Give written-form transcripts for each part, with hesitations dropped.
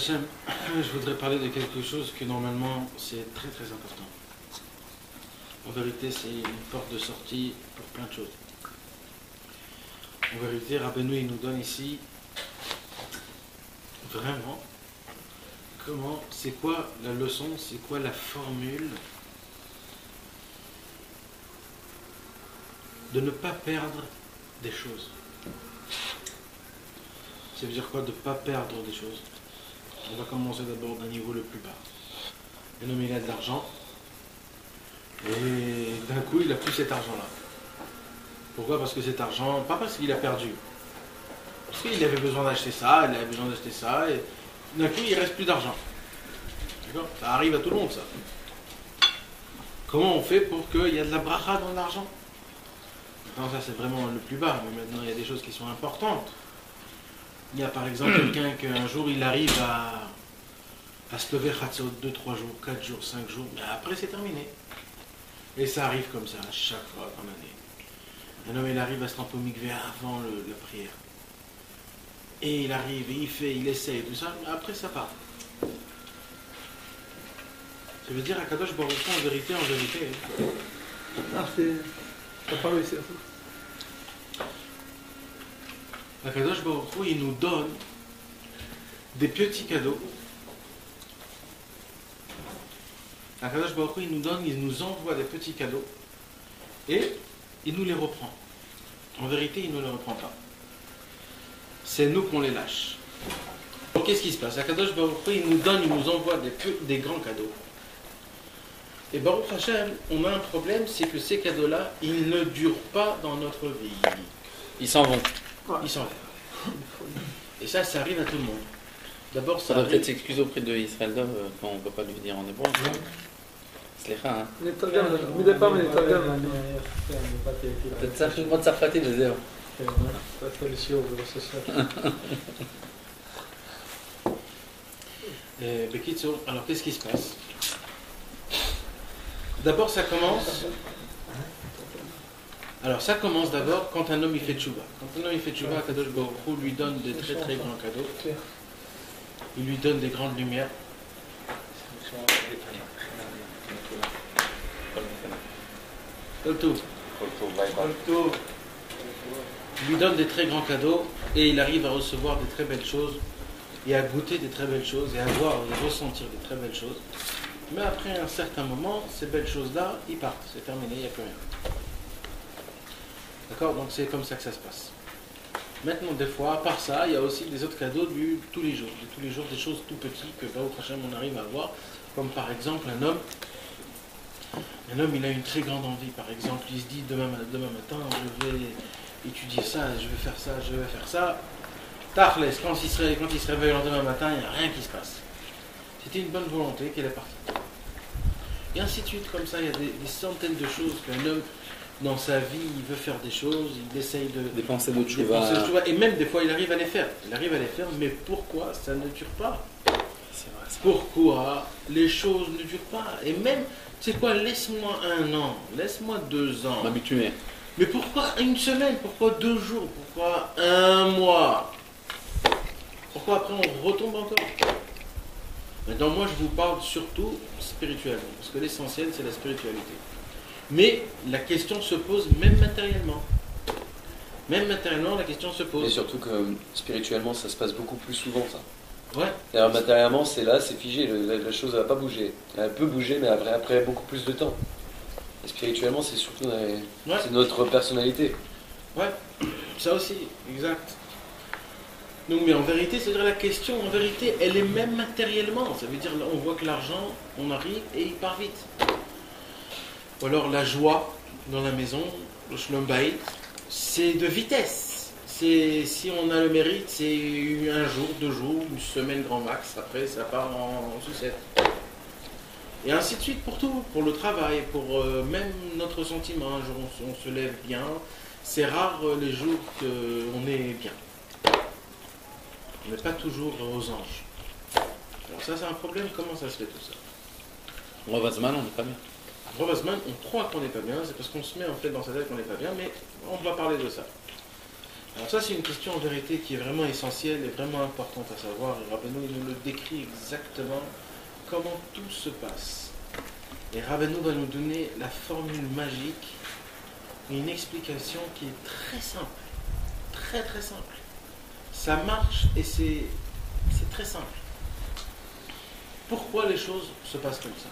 Hashem, je voudrais parler de quelque chose que normalement c'est très très important. En vérité, c'est une porte de sortie pour plein de choses. En vérité, Rabbeinu il nous donne ici vraiment comment, c'est quoi la leçon, c'est quoi la formule de ne pas perdre des choses. Ça veut dire quoi de ne pas perdre des choses? On va commencer d'abord d'un niveau le plus bas. Un homme il a de l'argent et d'un coup il n'a plus cet argent-là. Pourquoi? Parce que cet argent, pas parce qu'il a perdu, parce qu'il avait besoin d'acheter ça, il avait besoin d'acheter ça, et d'un coup il ne reste plus d'argent. D'accord? Ça arrive à tout le monde ça. Comment on fait pour qu'il y ait de la bracha dans l'argent? Maintenant ça c'est vraiment le plus bas, mais maintenant il y a des choses qui sont importantes. Il y a par exemple quelqu'un qu'un jour il arrive à se lever Chatzot 2, 3 jours, 4 jours, 5 jours, mais après c'est terminé. Et ça arrive comme ça à chaque fois dans l'année. Un homme il arrive à se tremper au mikvé avant la prière. Et il arrive, et il fait, il essaye, tout ça, mais après ça part. Ça veut dire à Kadosh Baruch Hu, en vérité. Ah, c'est. T'as pas réussi à ça. Akadosh Baruch Hu, il nous donne des petits cadeaux. Akadosh Baruch Hu, il nous envoie des petits cadeaux et il nous les reprend. En vérité, il ne les reprend pas. C'est nous qu'on les lâche. Donc, qu'est-ce qui se passe? Akadosh Baruch Hu, il nous envoie des grands cadeaux. Et Baruch Hashem, on a un problème, c'est que ces cadeaux-là, ils ne durent pas dans notre vie. Ils s'en vont. Ils s'en vont. Et ça arrive à tout le monde. D'abord, ça doit peut-être s'excuser auprès de Israël Dov quand on ne peut pas lui dire en hébreu. Slicha, hein. Peut-être ça, je crois צרפתי וזהו. Bekitsour, alors qu'est-ce qui se passe? D'abord, ça commence. Alors, ça commence d'abord quand un homme il fait tchouva. Quand un homme il fait tchouva, Kadosh Baruch Hu lui donne des très très grands cadeaux. Il lui donne des grandes lumières. Il lui donne des très grands cadeaux et il arrive à recevoir des très belles choses et à goûter des très belles choses et à voir et ressentir des très belles choses. Mais après un certain moment, ces belles choses-là, ils partent. C'est terminé, il n'y a plus rien. D'accord? Donc c'est comme ça que ça se passe. Maintenant, des fois, à part ça, il y a aussi des autres cadeaux de tous les jours. De tous les jours, des choses tout petites que Baruch Hashem on arrive à voir. Comme par exemple un homme, il a une très grande envie. Par exemple, il se dit demain matin, je vais étudier ça, je vais faire ça, je vais faire ça. Tachles, quand il se réveille le lendemain matin, il n'y a rien qui se passe. C'était une bonne volonté qu'elle est partie. Et ainsi de suite, comme ça, il y a des centaines de choses qu'un homme, dans sa vie, il veut faire des choses, il essaye de dépenser de tchouva. Et même des fois, il arrive à les faire. Mais pourquoi ça ne dure pas? Pourquoi les choses ne durent pas? Et même, tu sais quoi, laisse-moi 1 an, laisse-moi 2 ans. M'habituer. Mais pourquoi 1 semaine? Pourquoi 2 jours? Pourquoi 1 mois? Pourquoi après on retombe encore? Maintenant, moi, je vous parle surtout spirituellement, parce que l'essentiel, c'est la spiritualité. Mais la question se pose même matériellement. Même matériellement, la question se pose. Et surtout que spirituellement, ça se passe beaucoup plus souvent, ça. Ouais. Alors matériellement, c'est là, c'est figé, la chose ne va pas bouger. Elle peut bouger, mais après beaucoup plus de temps. Et spirituellement, c'est surtout c'est notre personnalité. Ouais, ça aussi, exact. Donc, mais en vérité, c'est-à-dire la question, en vérité, elle est même matériellement. Ça veut dire, on voit que l'argent, on arrive et il part vite. Ou alors la joie dans la maison, le shalom bayit, c'est de vitesse. Si on a le mérite, c'est 1 jour, 2 jours, 1 semaine grand max. Après, ça part en sucette. Et ainsi de suite pour tout, pour le travail, pour même notre sentiment. Un jour, on se lève bien. C'est rare les jours qu'on est bien. On n'est pas toujours aux anges. Alors ça, c'est un problème. Comment ça se fait tout ça? Rovazman, on n'est pas bien. On croit qu'on n'est pas bien, c'est parce qu'on se met en fait dans sa tête qu'on n'est pas bien, mais on va parler de ça. Alors ça, c'est une question en vérité qui est vraiment essentielle et vraiment importante à savoir. Et Rabbeinu, il nous le décrit exactement comment tout se passe. Et Rabbeinu va nous donner la formule magique, une explication qui est très simple. Très très simple. Ça marche et c'est très simple. Pourquoi les choses se passent comme ça?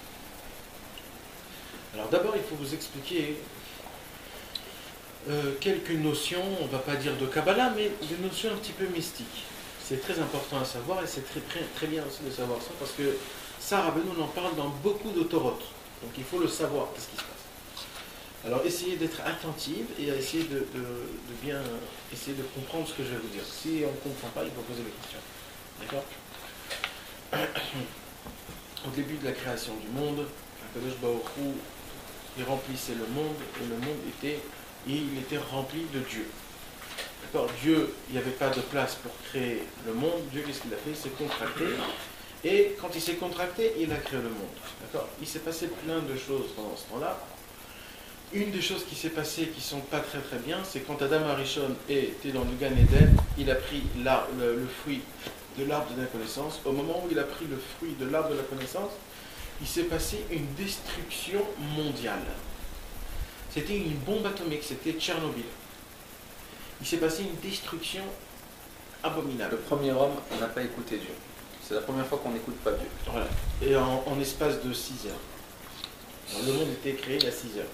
Alors d'abord, il faut vous expliquer quelques notions, on ne va pas dire de Kabbalah, mais des notions un petit peu mystiques. C'est très important à savoir et c'est très bien aussi de savoir ça parce que ça, Rabbeinu en parle dans beaucoup d'autorotes. Donc il faut le savoir, qu'est-ce qui se passe. Alors essayez d'être attentive et essayer de bien essayer de comprendre ce que je vais vous dire. Si on ne comprend pas, il faut poser des questions. D'accord? Au début de la création du monde, Akadosh Baruch Hu, il remplissait le monde et le monde était rempli de Dieu. D'accord? Dieu, il n'y avait pas de place pour créer le monde. Dieu, qu'est-ce qu'il a fait? Il s'est contracté. Et quand il s'est contracté, il a créé le monde. D'accord? Il s'est passé plein de choses pendant ce temps-là. Une des choses qui s'est passée qui ne sont pas très très bien, c'est quand Adam Arishon était dans le Gan Eden, il a pris le fruit de l'arbre de la connaissance. Au moment où il a pris le fruit de l'arbre de la connaissance, il s'est passé une destruction mondiale. C'était une bombe atomique, c'était Tchernobyl. Il s'est passé une destruction abominable. Le premier homme n'a pas écouté Dieu. C'est la première fois qu'on n'écoute pas Dieu. Voilà. Et en espace de 6 heures. Alors, le monde était créé il y a 6 heures.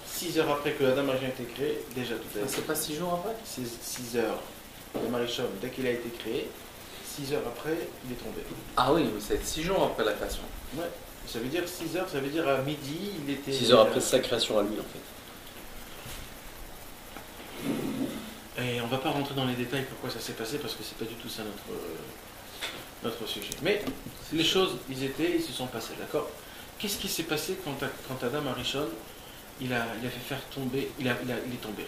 6 heures après que Adam a été créé, déjà tout à l'heure. C'est pas 6 jours après? C'est 6 heures. Adam Arishon, dès qu'il a été créé, 6 heures après, il est tombé. Ah oui, mais c'est 6 jours après la création. Ouais. Ça veut dire 6 heures, ça veut dire à midi, il était... 6 heures après sa création à lui, en fait. Et on ne va pas rentrer dans les détails pourquoi ça s'est passé, parce que c'est pas du tout ça notre sujet. Mais les choses, ils se sont passées, d'accord? Qu'est-ce qui s'est passé quand Adam Arishon, il a fait faire tomber, il est tombé.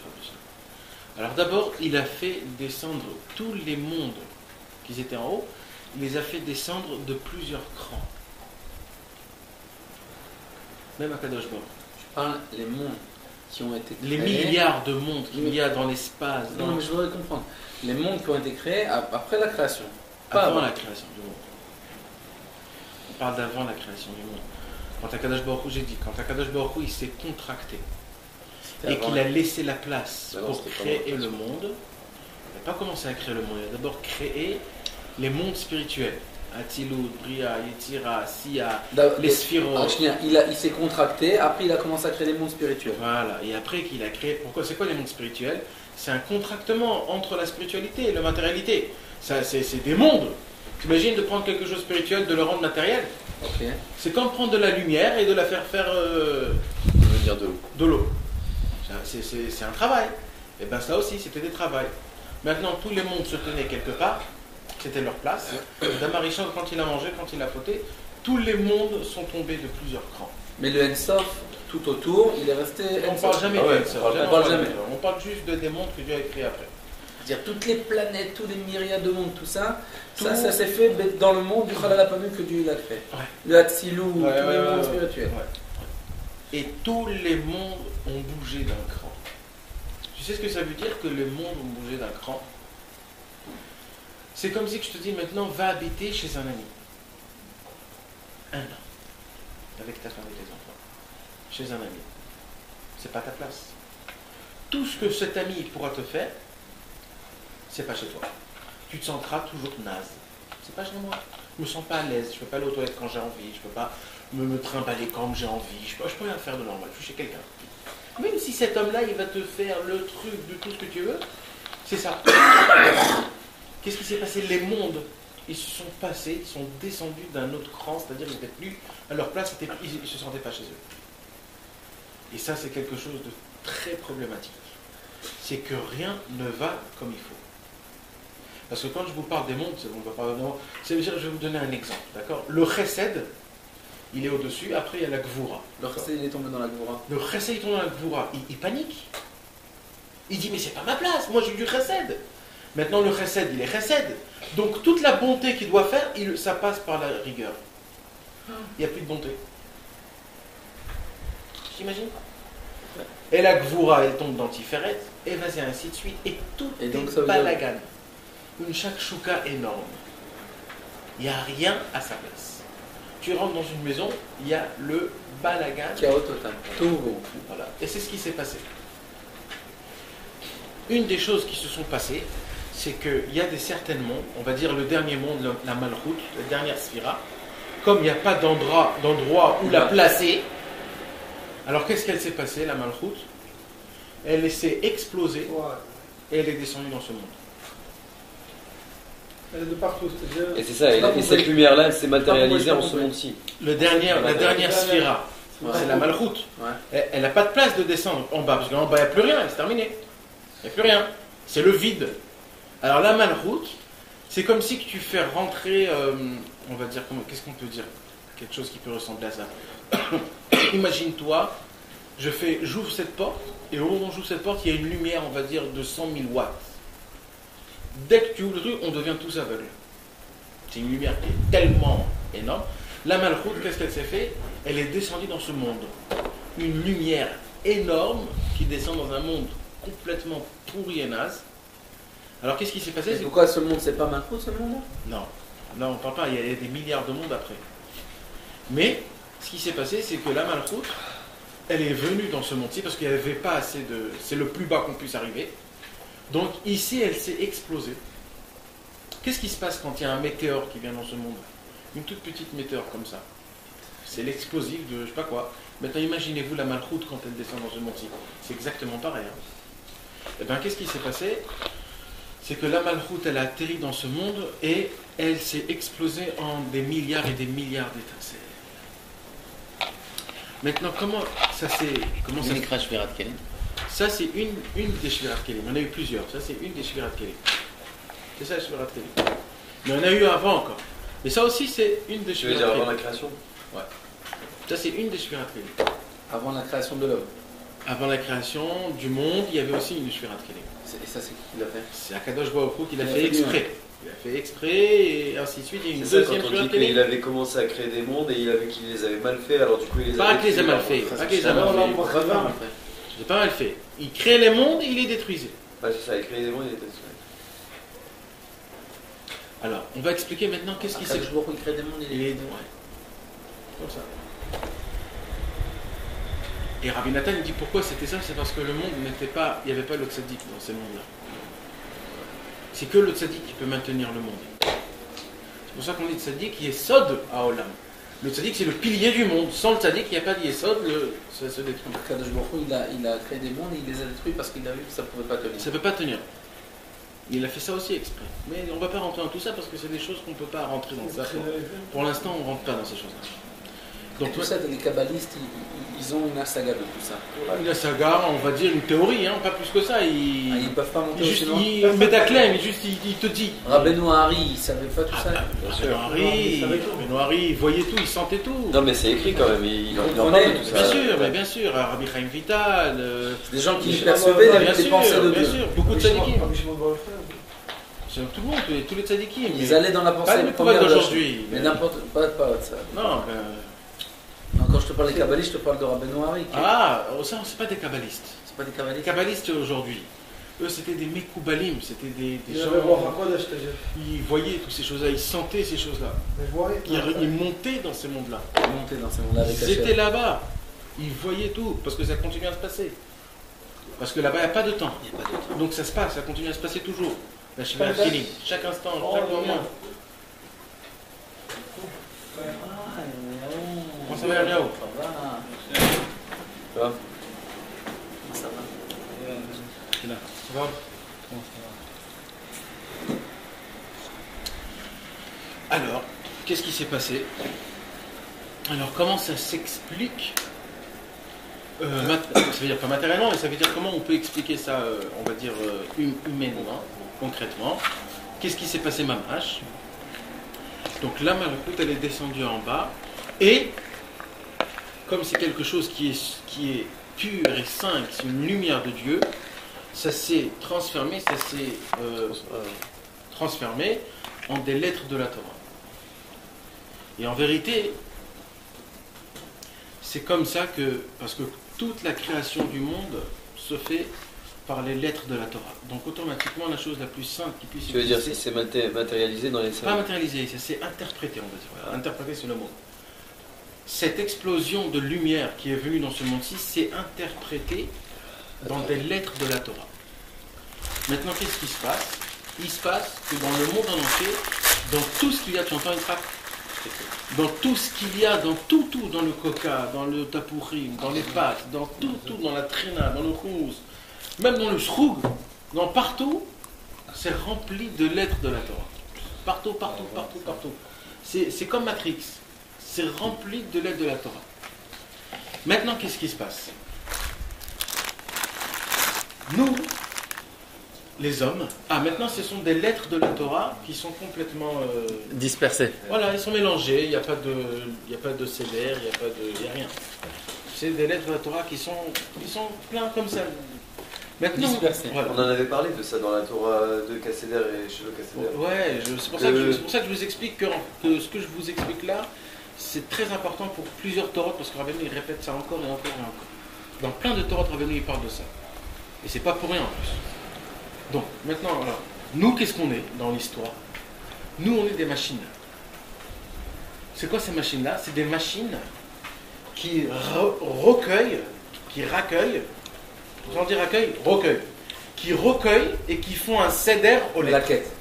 Alors d'abord, il a fait descendre tous les mondes qui étaient en haut, il les a fait descendre de plusieurs crans. Même à Kadosh Baruch. Tu parles les mondes qui ont été créés. Les milliards de mondes qu'il y a dans l'espace. Non, mais je voudrais comprendre. Les mondes qui ont été créés après la création. Pas avant la création du monde. On parle d'avant la création du monde. Quand Akadosh Baruch Hu, j'ai dit, quand Akadosh Baruch Hu, il s'est contracté et qu'il a laissé la place pour créer le monde, il n'a pas commencé à créer le monde, il a d'abord créé les mondes spirituels. Atzilut, Bria, Yetzira, Sia, les Sphirot. Il s'est contracté, après il a commencé à créer les mondes spirituels. Voilà, et après qu'il a créé... Pourquoi? C'est quoi les mondes spirituels? C'est un contractement entre la spiritualité et la matérialité. C'est des mondes. T'imagines de prendre quelque chose de spirituel, de le rendre matériel? Okay. C'est comme prendre de la lumière et de la faire faire Devenir de l'eau. C'est un travail. Et bien ça aussi, c'était des travails. Maintenant, tous les mondes se tenaient quelque part. C'était leur place. Adam Arishon, quand il a mangé, quand il a fauté, tous les mondes sont tombés de plusieurs crans. Mais le Ensof, tout autour, il est resté... On ne parle jamais de Ensof. On parle jamais. On parle juste des mondes que Dieu a créés après. C'est-à-dire toutes les planètes, tous les myriades de mondes, tout ça, ça s'est fait dans le monde du Chalal HaPanui que Dieu l'a fait. Ouais. Le Hatzilou, tous les mondes spirituels. Ouais. Et tous les mondes ont bougé d'un cran. Tu sais ce que ça veut dire que les mondes ont bougé d'un cran? C'est comme si je te dis maintenant, va habiter chez un ami. 1 an. Avec ta femme et tes enfants. Chez un ami. C'est pas ta place. Tout ce que cet ami pourra te faire, c'est pas chez toi. Tu te sentiras toujours naze. C'est pas chez moi. Je me sens pas à l'aise. Je peux pas aller aux toilettes quand j'ai envie. Je peux pas me trimballer quand j'ai envie. Je peux rien faire de normal. Je suis chez quelqu'un. Même si cet homme-là, il va te faire le truc de tout ce que tu veux, c'est ça. Qu'est-ce qui s'est passé? Les mondes, ils se sont passés, ils sont descendus d'un autre cran, c'est-à-dire qu'ils n'étaient plus à leur place, ils ne se sentaient pas chez eux. Et ça, c'est quelque chose de très problématique. C'est que rien ne va comme il faut. Parce que quand je vous parle des mondes, on va pas vraiment... Je vais vous donner un exemple, d'accord? Le Chesed, il est au-dessus, après il y a la Gvura. Le Chesed, il est tombé dans la Gvura. Le Chesed, il tombe dans la Gvura, il panique. Il dit, mais c'est pas ma place, moi j'ai du Chesed. Maintenant le Chesed, il est Chesed. Donc toute la bonté qu'il doit faire, ça passe par la rigueur. Il n'y a plus de bonté. J'imagine. Et la Gvoura, elle tombe dans Tiferet, et vas-y, ainsi de suite. Et tout Et donc, est ça veut dire- balagan. Une shakshuka énorme. Il n'y a rien à sa place. Tu rentres dans une maison, il y a le balagan. Chaos total. Tout. Voilà. Et c'est ce qui s'est passé. Une des choses qui se sont passées, c'est qu'il y a des certains mondes, on va dire le dernier monde, la Malchut, la dernière Sphira, comme il n'y a pas d'endroit où la placer, alors qu'est-ce qu'elle s'est passée, la Malchut? Elle s'est explosée et elle est descendue dans ce monde. Elle est de partout, c'est-à-dire. Et c'est ça, et cette lumière-là, elle s'est matérialisée en ce monde-ci. La dernière Sphira, c'est la Malchut. Ouais. Elle n'a pas de place de descendre en bas, parce qu'en bas, il n'y a plus rien, c'est terminé. Il n'y a plus rien. C'est le vide. Alors la Malchut, c'est comme si que tu fais rentrer, on va dire, qu'est-ce qu'on peut dire? Quelque chose qui peut ressembler à ça. Imagine-toi, j'ouvre cette porte, et au moment où j'ouvre cette porte, il y a une lumière, on va dire, de 100 000 watts. Dès que tu ouvres le truc, on devient tous aveugles. C'est une lumière qui est tellement énorme. La Malchut, qu'est-ce qu'elle s'est fait? Elle est descendue dans ce monde. Une lumière énorme qui descend dans un monde complètement pourri et naze. Alors qu'est-ce qui s'est passé? Et pourquoi ce monde, c'est pas Malchut ce monde? Non, on ne parle pas, il y a des milliards de mondes après. Mais ce qui s'est passé, c'est que la Malchut, elle est venue dans ce monde-ci parce qu'il n'y avait pas assez de... C'est le plus bas qu'on puisse arriver. Donc ici, elle s'est explosée. Qu'est-ce qui se passe quand il y a un météore qui vient dans ce monde? Une toute petite météore comme ça. C'est l'explosif de je sais pas quoi. Maintenant, imaginez-vous la Malchut quand elle descend dans ce monde-ci. C'est exactement pareil. Et bien, qu'est-ce qui s'est passé? C'est que la Malchut, elle a atterri dans ce monde et elle s'est explosée en des milliards et des milliards d'étincelles. Maintenant, comment ça s'est... Ça, c'est une des Shvirat Kelim. On en a eu plusieurs. Ça, c'est une des Shvirat Kelim. C'est ça, Shvirat Kelim. Mais on en a eu avant encore. Mais ça aussi, c'est une des Tu veux Shvirat dire Kelim. avant la création? Ouais. Ça, c'est une des Shvirat Kelim. Avant la création de l'homme. Avant la création du monde, il y avait aussi une Shvirat Kelim. Et ça, c'est qui l'a fait? C'est Akadosh Baruch Hu qui l'a Il a fait fait exprès. Il a fait exprès et ainsi de suite. Il y a une C'est ça, deuxième quand on Shvirat dit qu'il Kelim. avait commencé à créer des mondes et qu'il les avait mal fait, alors du coup il les Pas avait qu'il les a mal fait. Ça, Pas qu'il les a c'est mal ça, fait. on va faire, en fait. C'est pas mal fait. Il crée les mondes et il les détruisait. Ouais, c'est ça, il créé des mondes, il était Alors, on va expliquer maintenant qu'est-ce qui s'est Akadosh Baruch Hu, il crée des mondes, il Il est est... ouais. Comme ça. Et Rabbi Nathan dit pourquoi c'était ça, c'est parce que le monde n'était pas, il n'y avait pas le tzaddik dans ces mondes-là. C'est que le tzaddik qui peut maintenir le monde. C'est pour ça qu'on dit tzaddik qui est sod à Olam. Le tzaddik c'est le pilier du monde. Sans le tzaddik il n'y a pas d'yesod, ça se détruit. Akadosh Baruch Hu, il a créé des mondes et il les a détruits parce qu'il a vu que ça ne pouvait pas tenir. Ça ne peut pas tenir. Il a fait ça aussi exprès. Mais on ne va pas rentrer dans tout ça parce que c'est des choses qu'on ne peut pas rentrer dans ça. Pour l'instant on ne rentre pas dans ces choses-là. Donc tout ça, les kabbalistes, ils ont une saga de tout ça. Une saga, on va dire une théorie, hein, pas plus que ça. Ils ne peuvent pas monter aussi loin. Il met d'aclème, il te dit. Rabbeinu Hari, il ne savait pas tout ça. Rabbeinu Hari, il voyait tout, il sentait tout. Non mais c'est écrit quand même, il en parle de tout ça. Bien sûr, mais bien sûr. Rabbi Chaim Vital. Des gens qui percevaient les pensées de Dieu. Bien sûr, beaucoup de tzadikim. C'est tout le monde, tous les tzadikim. Ils allaient dans la pensée. Pas les poètes d'aujourd'hui. Mais n'importe pas ça. Non, quand je te parle des kabbalistes, je te parle de Rabbeinu Hari. Ah, ça, c'est pas des kabbalistes. C'est pas des Les kabbalistes. kabbalistes aujourd'hui, eux c'était des mekoubalim, c'était des gens. Ils voyaient toutes ces choses-là, ils sentaient ces choses-là. Ils montaient dans ces mondes-là. Monter dans ces mondes-là avec Ils étaient là-bas. Ils voyaient tout, parce que ça continue à se passer. Parce que là-bas, il n'y a pas de temps. Donc ça se passe, ça continue à se passer toujours. La Shvirat Kelim, chaque instant, chaque moment. Comment ça va, Léo? Tu vois? Ça va. C'est là. Ça va? Alors, qu'est-ce qui s'est passé? Alors, comment ça s'explique? Ça veut dire pas matériellement, mais ça veut dire comment on peut expliquer ça, on va dire, humainement, concrètement. Qu'est-ce qui s'est passé, Mamash? Donc la Malchut, elle est descendue en bas, et comme c'est quelque chose qui est pur et saint, c'est une lumière de Dieu, ça s'est transformé, en des lettres de la Torah. Et en vérité, c'est comme ça que, parce que toute la création du monde se fait par les lettres de la Torah. Donc automatiquement, la chose la plus simple qui puisse Tu veux dire, exister, ça s'est matérialisé dans les pas salles? matérialisé, c'est interprété, on va dire. Voilà, interprété, c'est le mot. Cette explosion de lumière qui est venue dans ce monde-ci, c'est interprété dans des lettres de la Torah. Maintenant, qu'est-ce qui se passe? Il se passe que dans le monde en entier, dans tout ce qu'il y a, tu entends une trappe? Dans tout ce qu'il y a, dans tout, dans le coca, dans le tapourim, dans les pâtes, dans tout, dans la trina, dans le khous, même dans le sroug, dans partout, c'est rempli de lettres de la Torah. Partout. C'est comme Matrix. C'est rempli de lettres de la Torah. Maintenant, qu'est-ce qui se passe? Nous, les hommes, maintenant ce sont des lettres de la Torah qui sont complètement dispersé. Voilà, ils sont mélangés, il n'y a pas de sévère, il n'y a rien. C'est des lettres de la Torah qui sont plein comme ça. Maintenant, voilà. On en avait parlé de ça dans la Torah de Kasséder et chez le Kasséder. Ouais, c'est pour ça que je vous explique que ce que je vous explique là, c'est très important pour plusieurs Torahs, parce que Rabbeinu il répète ça encore et encore. Dans plein de Torahs, Rabbeinu il parle de ça. Et c'est pas pour rien en plus. Donc, maintenant, alors, nous, qu'est-ce qu'on est dans l'histoire? Nous, on est des machines. C'est quoi ces machines-là? C'est des machines qui recueillent, qui raccueillent, on dit raccueil, recueil, qui recueillent et qui font un seder au lettres. La quête.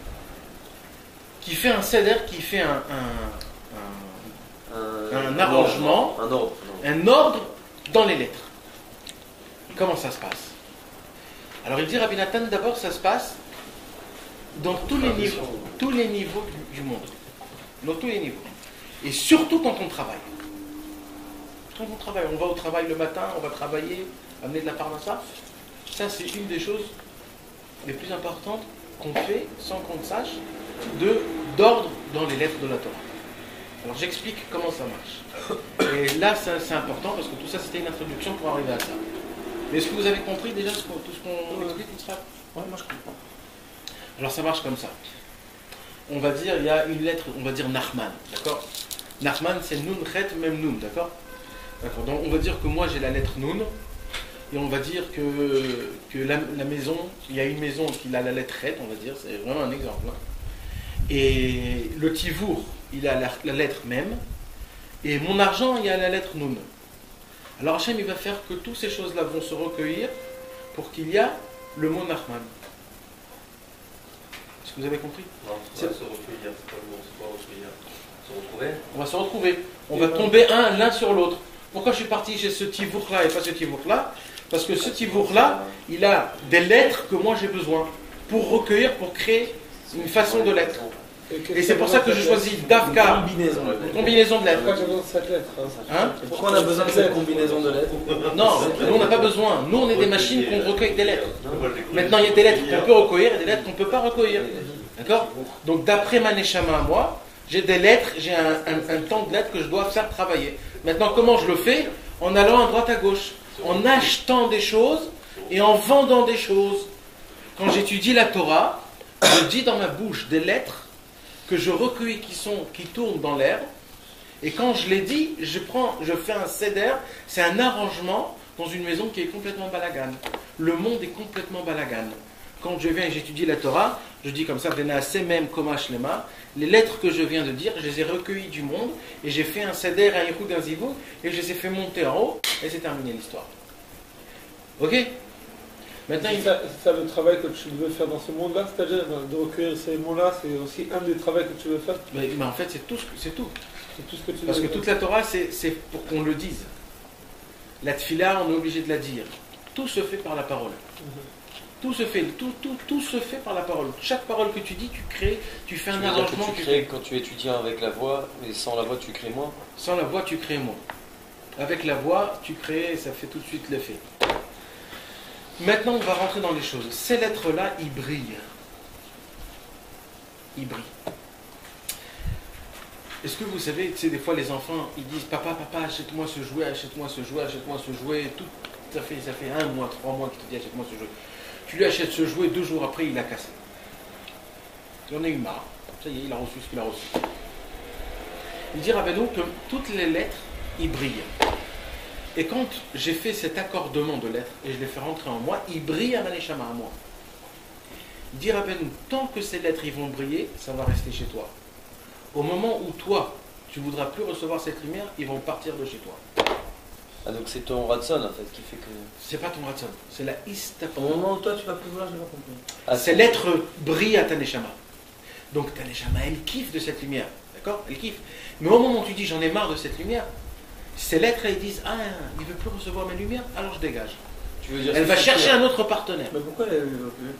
Qui fait un seder, qui fait un arrangement, un ordre dans les lettres. Comment ça se passe? Alors il dit Rabbi Nathan, d'abord ça se passe dans tous les niveaux du monde. Dans tous les niveaux. Et surtout quand on travaille. Quand on travaille, on va au travail le matin, on va travailler, amener de la parnassa. Ça c'est une des choses les plus importantes qu'on fait sans qu'on le sache, d'ordre dans les lettres de la Torah. Alors j'explique comment ça marche. Et là c'est important parce que tout ça c'était une introduction pour arriver à ça. Mais est-ce que vous avez compris déjà tout ce qu'on explique? Oui, moi je comprends. Alors ça marche comme ça. On va dire, il y a une lettre, on va dire Nachman, d'accord? Nachman c'est Nun, Chet, même Nun, d'accord? D'accord. Donc on va dire que moi j'ai la lettre Nun, et on va dire que la maison, il y a une maison qui a la lettre Chet, on va dire, c'est vraiment un exemple. Hein. Et le Tivour, il a la lettre Mem, et mon argent, il y a la lettre Nun. Alors Hachem, il va faire que toutes ces choses-là vont se recueillir pour qu'il y ait le mot Nachman. Est-ce que vous avez compris? Non, c'est pas se recueillir, c'est pas le mot, c'est pas recueillir. Se retrouver. On va se retrouver. On va tomber l'un sur l'autre. Pourquoi je suis parti chez ce Tivour-là et pas ce Tivour-là? Parce que ce Tivour-là, il a des lettres que moi j'ai besoin pour recueillir, pour créer une façon de lettre. Et c'est pour ça que je choisis Davka, une combinaison de lettres. Pourquoi j'ai besoin de cette lettre? Hein? Pourquoi on a besoin de cette combinaison de lettres? Non, nous on n'a pas besoin. Nous on est des machines qu'on recueille des lettres. Maintenant il y a des lettres qu'on peut recueillir et des lettres qu'on ne peut pas recueillir. D'accord? Donc d'après ma neshama à moi, j'ai des lettres, j'ai un temps de lettres que je dois faire travailler. Maintenant comment je le fais? En allant à droite à gauche, en achetant des choses et en vendant des choses. Quand j'étudie la Torah, je dis dans ma bouche des lettres que je recueille qui tournent dans l'air, et quand je les dis, je fais un seder, c'est un arrangement dans une maison qui est complètement balagan. Le monde est complètement balagan. Quand je viens et j'étudie la Torah, je dis comme ça, Semem Komash Lema, les lettres que je viens de dire, je les ai recueillies du monde, et j'ai fait un seder, un yichud, un zivou, et je les ai fait monter en haut, et c'est terminé l'histoire. Ok? Maintenant, c'est ça le travail que tu veux faire dans ce monde-là, c'est-à-dire de recueillir ces mots-là, c'est aussi un des travaux que tu veux faire. Mais en fait, c'est tout. C'est tout ce que tu Parce veux que toute la Torah, c'est pour qu'on le dise. La tfila, on est obligé de la dire. Tout se fait par la parole. Tout se fait par la parole. Chaque parole que tu dis, tu crées, tu fais un arrangement. Tu crées quand tu étudies avec la voix, et sans la voix, tu crées moins. Sans la voix, tu crées moins. Avec la voix, tu crées, et ça fait tout de suite l'effet. Maintenant, on va rentrer dans les choses. Ces lettres-là, ils brillent. Ils brillent. Est-ce que vous savez, tu sais, des fois les enfants, ils disent papa, achète-moi ce jouet, achète-moi ce jouet, achète-moi ce jouet. Tout, ça fait 1 mois, 3 mois qu'il te dit achète-moi ce jouet. Tu lui achètes ce jouet, 2 jours après, il l'a cassé. Il en a eu marre. Ça y est, il a reçu ce qu'il a reçu. Il dit Rabbeinu que toutes les lettres, ils brillent. Et quand j'ai fait cet accordement de lettres et je les fais rentrer en moi, ils brillent à Maneshama, à moi. Dire à Rabbeinu, tant que ces lettres ils vont briller, ça va rester chez toi. Au moment où toi, tu ne voudras plus recevoir cette lumière, ils vont partir de chez toi. Ah, donc c'est ton ratson en fait qui fait que. C'est pas ton ratson, c'est la istaput. Au moment où toi tu vas plus voir, je n'ai pas compris. Ah, Ces lettres brillent à ta neshama. Donc ta neshama, elle kiffe de cette lumière. D'accord? Elle kiffe. Mais au moment où tu dis j'en ai marre de cette lumière, ces lettres elles disent ah, il ne veut plus recevoir ma lumière, alors je dégage. Tu veux dire Elle va chercher un autre partenaire. Mais pourquoi elle veut plus?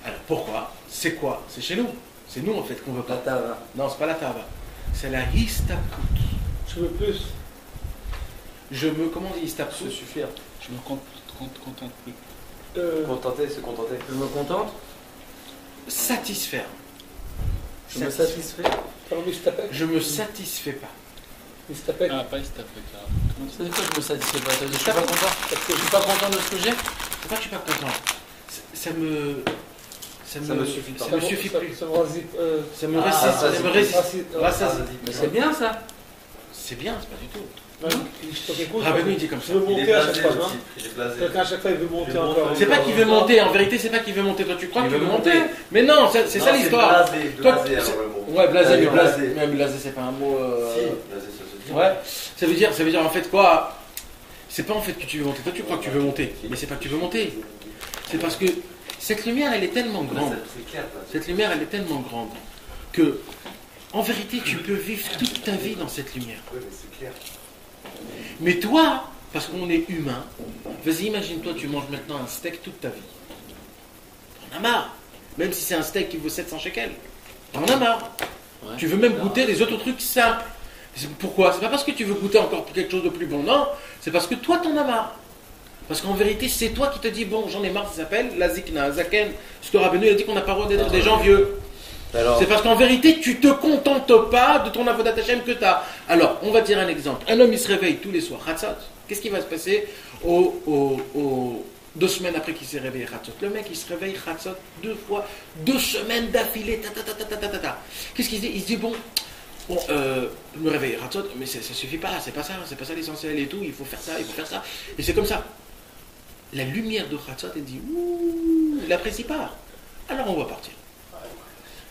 Alors pourquoi? C'est quoi? C'est chez nous. C'est nous en fait qu'on veut La pas. tava. Non, c'est pas la tava. C'est la istaput. Je veux plus. Comment on dit Se istaput? suffire. Je me contente plus. Contenter, se contenter. Je me contente, Satisfaire. je me satisfais. Pardon, Mistapek. Je me satisfais pas. Mistapek. Ah, pas Istapek. C'est quoi je me satisfais pas? Je suis pas content. Je suis pas content de ce que j'ai. Pourquoi tu es pas content? Ça me suffit pas. Ça me suffit plus. Ça me rassit. Ça me Ah, résiste. ça, Ça me c'est- résiste. Rassasie. Mais c'est bien ça. C'est bien, c'est pas du tout. Rabbeinu il dit comme Je ça. veux Il est monter à blasé chaque fois, aussi. non? Il est blasé. Quelqu'un à chaque fois il veut monter Je monte. encore. C'est pas qu'il veut monter, en vérité, c'est pas qu'il veut monter. Toi, tu crois qu'il veut monter. Mais non, c'est ça Non, l'histoire. Blasé, Toi, blasé, c'est- alors le mot. Ouais, blasé, mais Blasé. blasé. Même blasé, c'est pas un mot. Si, blasé, ça se dit. Ouais. Ça veut dire en fait quoi? C'est pas en fait que tu veux monter. Toi, tu crois que tu veux monter, mais c'est pas que tu veux monter. C'est parce que cette lumière, elle est tellement grande. C'est clair, là. Cette lumière, elle est tellement grande que, en vérité, tu peux vivre toute ta vie dans cette lumière. Oui, mais c'est clair. Mais toi, parce qu'on est humain, vas-y, imagine-toi, tu manges maintenant un steak toute ta vie. T'en as marre. Même si c'est un steak qui vaut 700 shekels. T'en as marre. Ouais. Tu veux même goûter des autres trucs simples. Pourquoi? C'est pas parce que tu veux goûter encore quelque chose de plus bon, non. C'est parce que toi, t'en as marre. Parce qu'en vérité, c'est toi qui te dis, bon, j'en ai marre, ça s'appelle la zikna, zaken. Ce que Rabbeinu il a dit qu'on n'a pas le droit d'être des gens vieux. Alors, C'est parce qu'en vérité, tu te contentes pas de ton avodat Hashem que tu as. Alors, on va dire un exemple. Un homme, il se réveille tous les soirs, Hatzot. Qu'est-ce qui va se passer 2 semaines après qu'il s'est réveillé, Hatzot? Le mec, il se réveille, Hatzot, 2 fois, 2 semaines d'affilée, Qu'est-ce qu'il se dit? Il se dit, bon, je me réveille, Hatzot, mais ça suffit pas, c'est pas ça l'essentiel et tout, il faut faire ça, il faut faire ça. Et c'est comme ça. La lumière de Hatzot, elle dit, ouh, il n'apprécie pas. Alors, on va partir.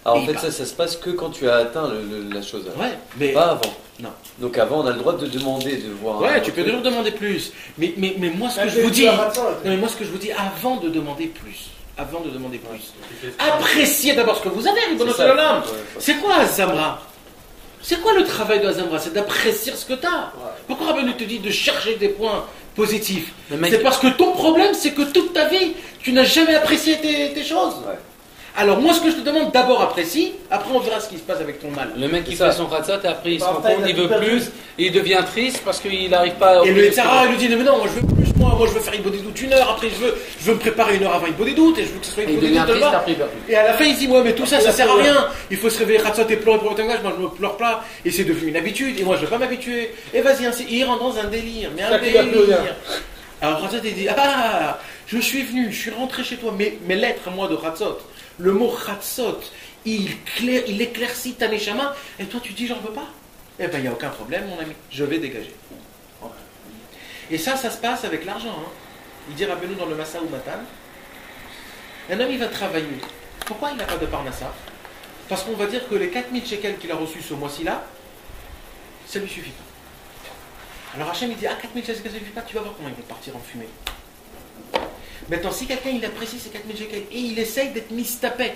alors, en Et fait, bah- ça se passe que quand tu as atteint la chose. Ouais, mais... Pas avant. Non. Donc avant, on a le droit de demander, de voir. Ouais, un tu peux truc. toujours demander plus. Mais moi, ce que je vous dis, non, mais moi, ce que je vous dis, avant de demander plus, appréciez d'abord ce que vous avez, Ribono C'est Shel ça. Olam. Ouais, ouais. C'est quoi Azamra? C'est quoi le travail de Azamra? C'est d'apprécier ce que tu as. Pourquoi Rabbeinu te dit de chercher des points positifs? Le mec, C'est parce que ton problème, c'est que toute ta vie, tu n'as jamais apprécié tes choses. Ouais. Alors moi, ce que je te demande, d'abord apprécie, après on verra ce qui se passe avec ton mal. le mec qui C'est ça. fait son khatsat et après il se Bah, rend après, compte, il a il veut tout perdu. plus, et il devient triste parce qu'il n'arrive pas à. Et le Yetzara, il lui dit, mais non, moi je veux plus, moi je veux faire Ibodé doute 1 heure, après je veux me préparer 1 heure avant Ibodé doute, et je veux que ce soit Et il Ibodé devient doute triste, après il perd plus. Et à la fin, il se dit, ouais, mais tout ça, ça sert à rien. Il faut se réveiller Khatsot et pleurer pour le tangage. Moi, je me pleure pas. Et c'est devenu une habitude. Et moi, je veux pas m'habituer. Et vas-y, ainsi. Il rentre dans un délire. Mais un Ça, tu vas plus délire. rien. Alors, Khatsot, il dit, ah, je suis venu, je suis rentré chez toi. Mais mes lettres, moi, de Khatsot, le mot Khatsot, il éclaircit ta neshama. Et toi, tu dis, j'en veux pas. Eh ben, il n'y a aucun problème, mon ami. Je vais dégager. Et ça se passe avec l'argent. Hein. Il dit Rabbeinu dans le Massa ou Matan, un homme il va travailler. Pourquoi il n'a pas de parnassa? Parce qu'on va dire que les 4000 shekels qu'il a reçus ce mois-ci-là, ça lui suffit pas. Alors Hachem il dit, 4000 shekels ça suffit pas, tu vas voir comment ils vont partir en fumée. Maintenant, si quelqu'un il apprécie ces 4000 shekels et il essaye d'être mistapek,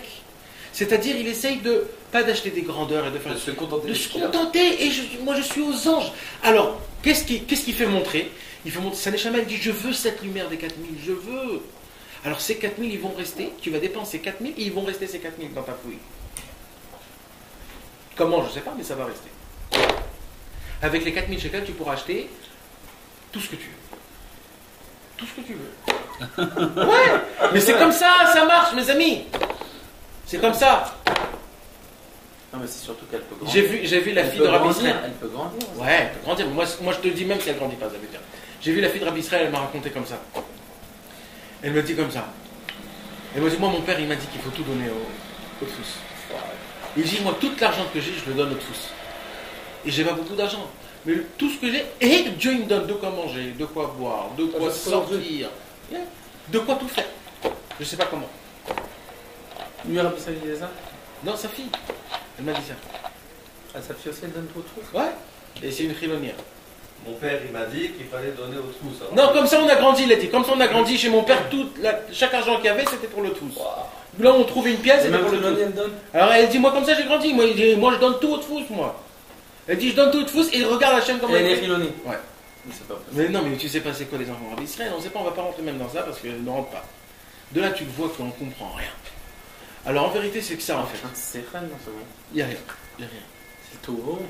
c'est-à-dire il essaye de, pas d'acheter des grandeurs et de faire De se contenter de de se ce qu'il a. contenter, et moi je suis aux anges. Alors, qu'est-ce qu'il fait montrer? Il fait montrer, sa neshama elle dit, je veux cette lumière des 4000, je veux. Alors ces 4000 ils vont rester, tu vas dépenser 4000 et ils vont rester ces 4000 dans ta fouille. Comment, je ne sais pas, mais ça va rester. Avec les 4000 shekels, tu pourras acheter tout ce que tu veux. Tout ce que tu veux. Ouais, mais c'est comme ça marche, mes amis. C'est comme ça. Non, mais c'est surtout qu'elle peut grandir. J'ai vu la Elle fille peut de Rabbi grandir, Israël. elle peut grandir. Ouais, elle peut grandir. Moi, je te dis même si elle grandit pas, ça veut dire. J'ai vu la fille de Rabbi Israël, elle m'a raconté comme ça. Elle me dit comme ça. Elle me dit, moi, mon père, il m'a dit qu'il faut tout donner au fils. Il dit, moi, tout l'argent que j'ai, je le donne au fils. Et j'ai pas beaucoup d'argent. Mais tout ce que j'ai, et Dieu il me donne de quoi manger, de quoi boire, de quoi sortir, de quoi tout faire. Je sais pas comment. Lui, Rabbi Israël disait ça? Non, sa fille, elle m'a dit ça. Ah, sa fille aussi, elle donne tout au trou? Ouais, et c'est une chilonière. Mon père, il m'a dit qu'il fallait donner au trou, ça. Non, comme ça on a grandi, il a dit. Comme ça on a grandi chez mon père, chaque argent qu'il y avait, c'était pour le tous. Là, on trouvait une pièce, c'était pour le tous. Elle donne. Alors elle dit, moi comme ça j'ai grandi, moi je donne tout au tous, moi. Elle dit, je donne tout au tous et regarde la chaîne comme elle elle est fait. Chiloni. Ouais. Mais non, mais tu sais pas c'est quoi les enfants Rabbi Israël, on sait pas, on va pas rentrer même dans ça parce qu'ils ne rentrent pas. De là, tu le vois qu'on comprend rien. Alors en vérité, c'est que ça en fait. C'est rien, non, c'est bon. Il n'y a rien. Il y a rien. C'est tout haut.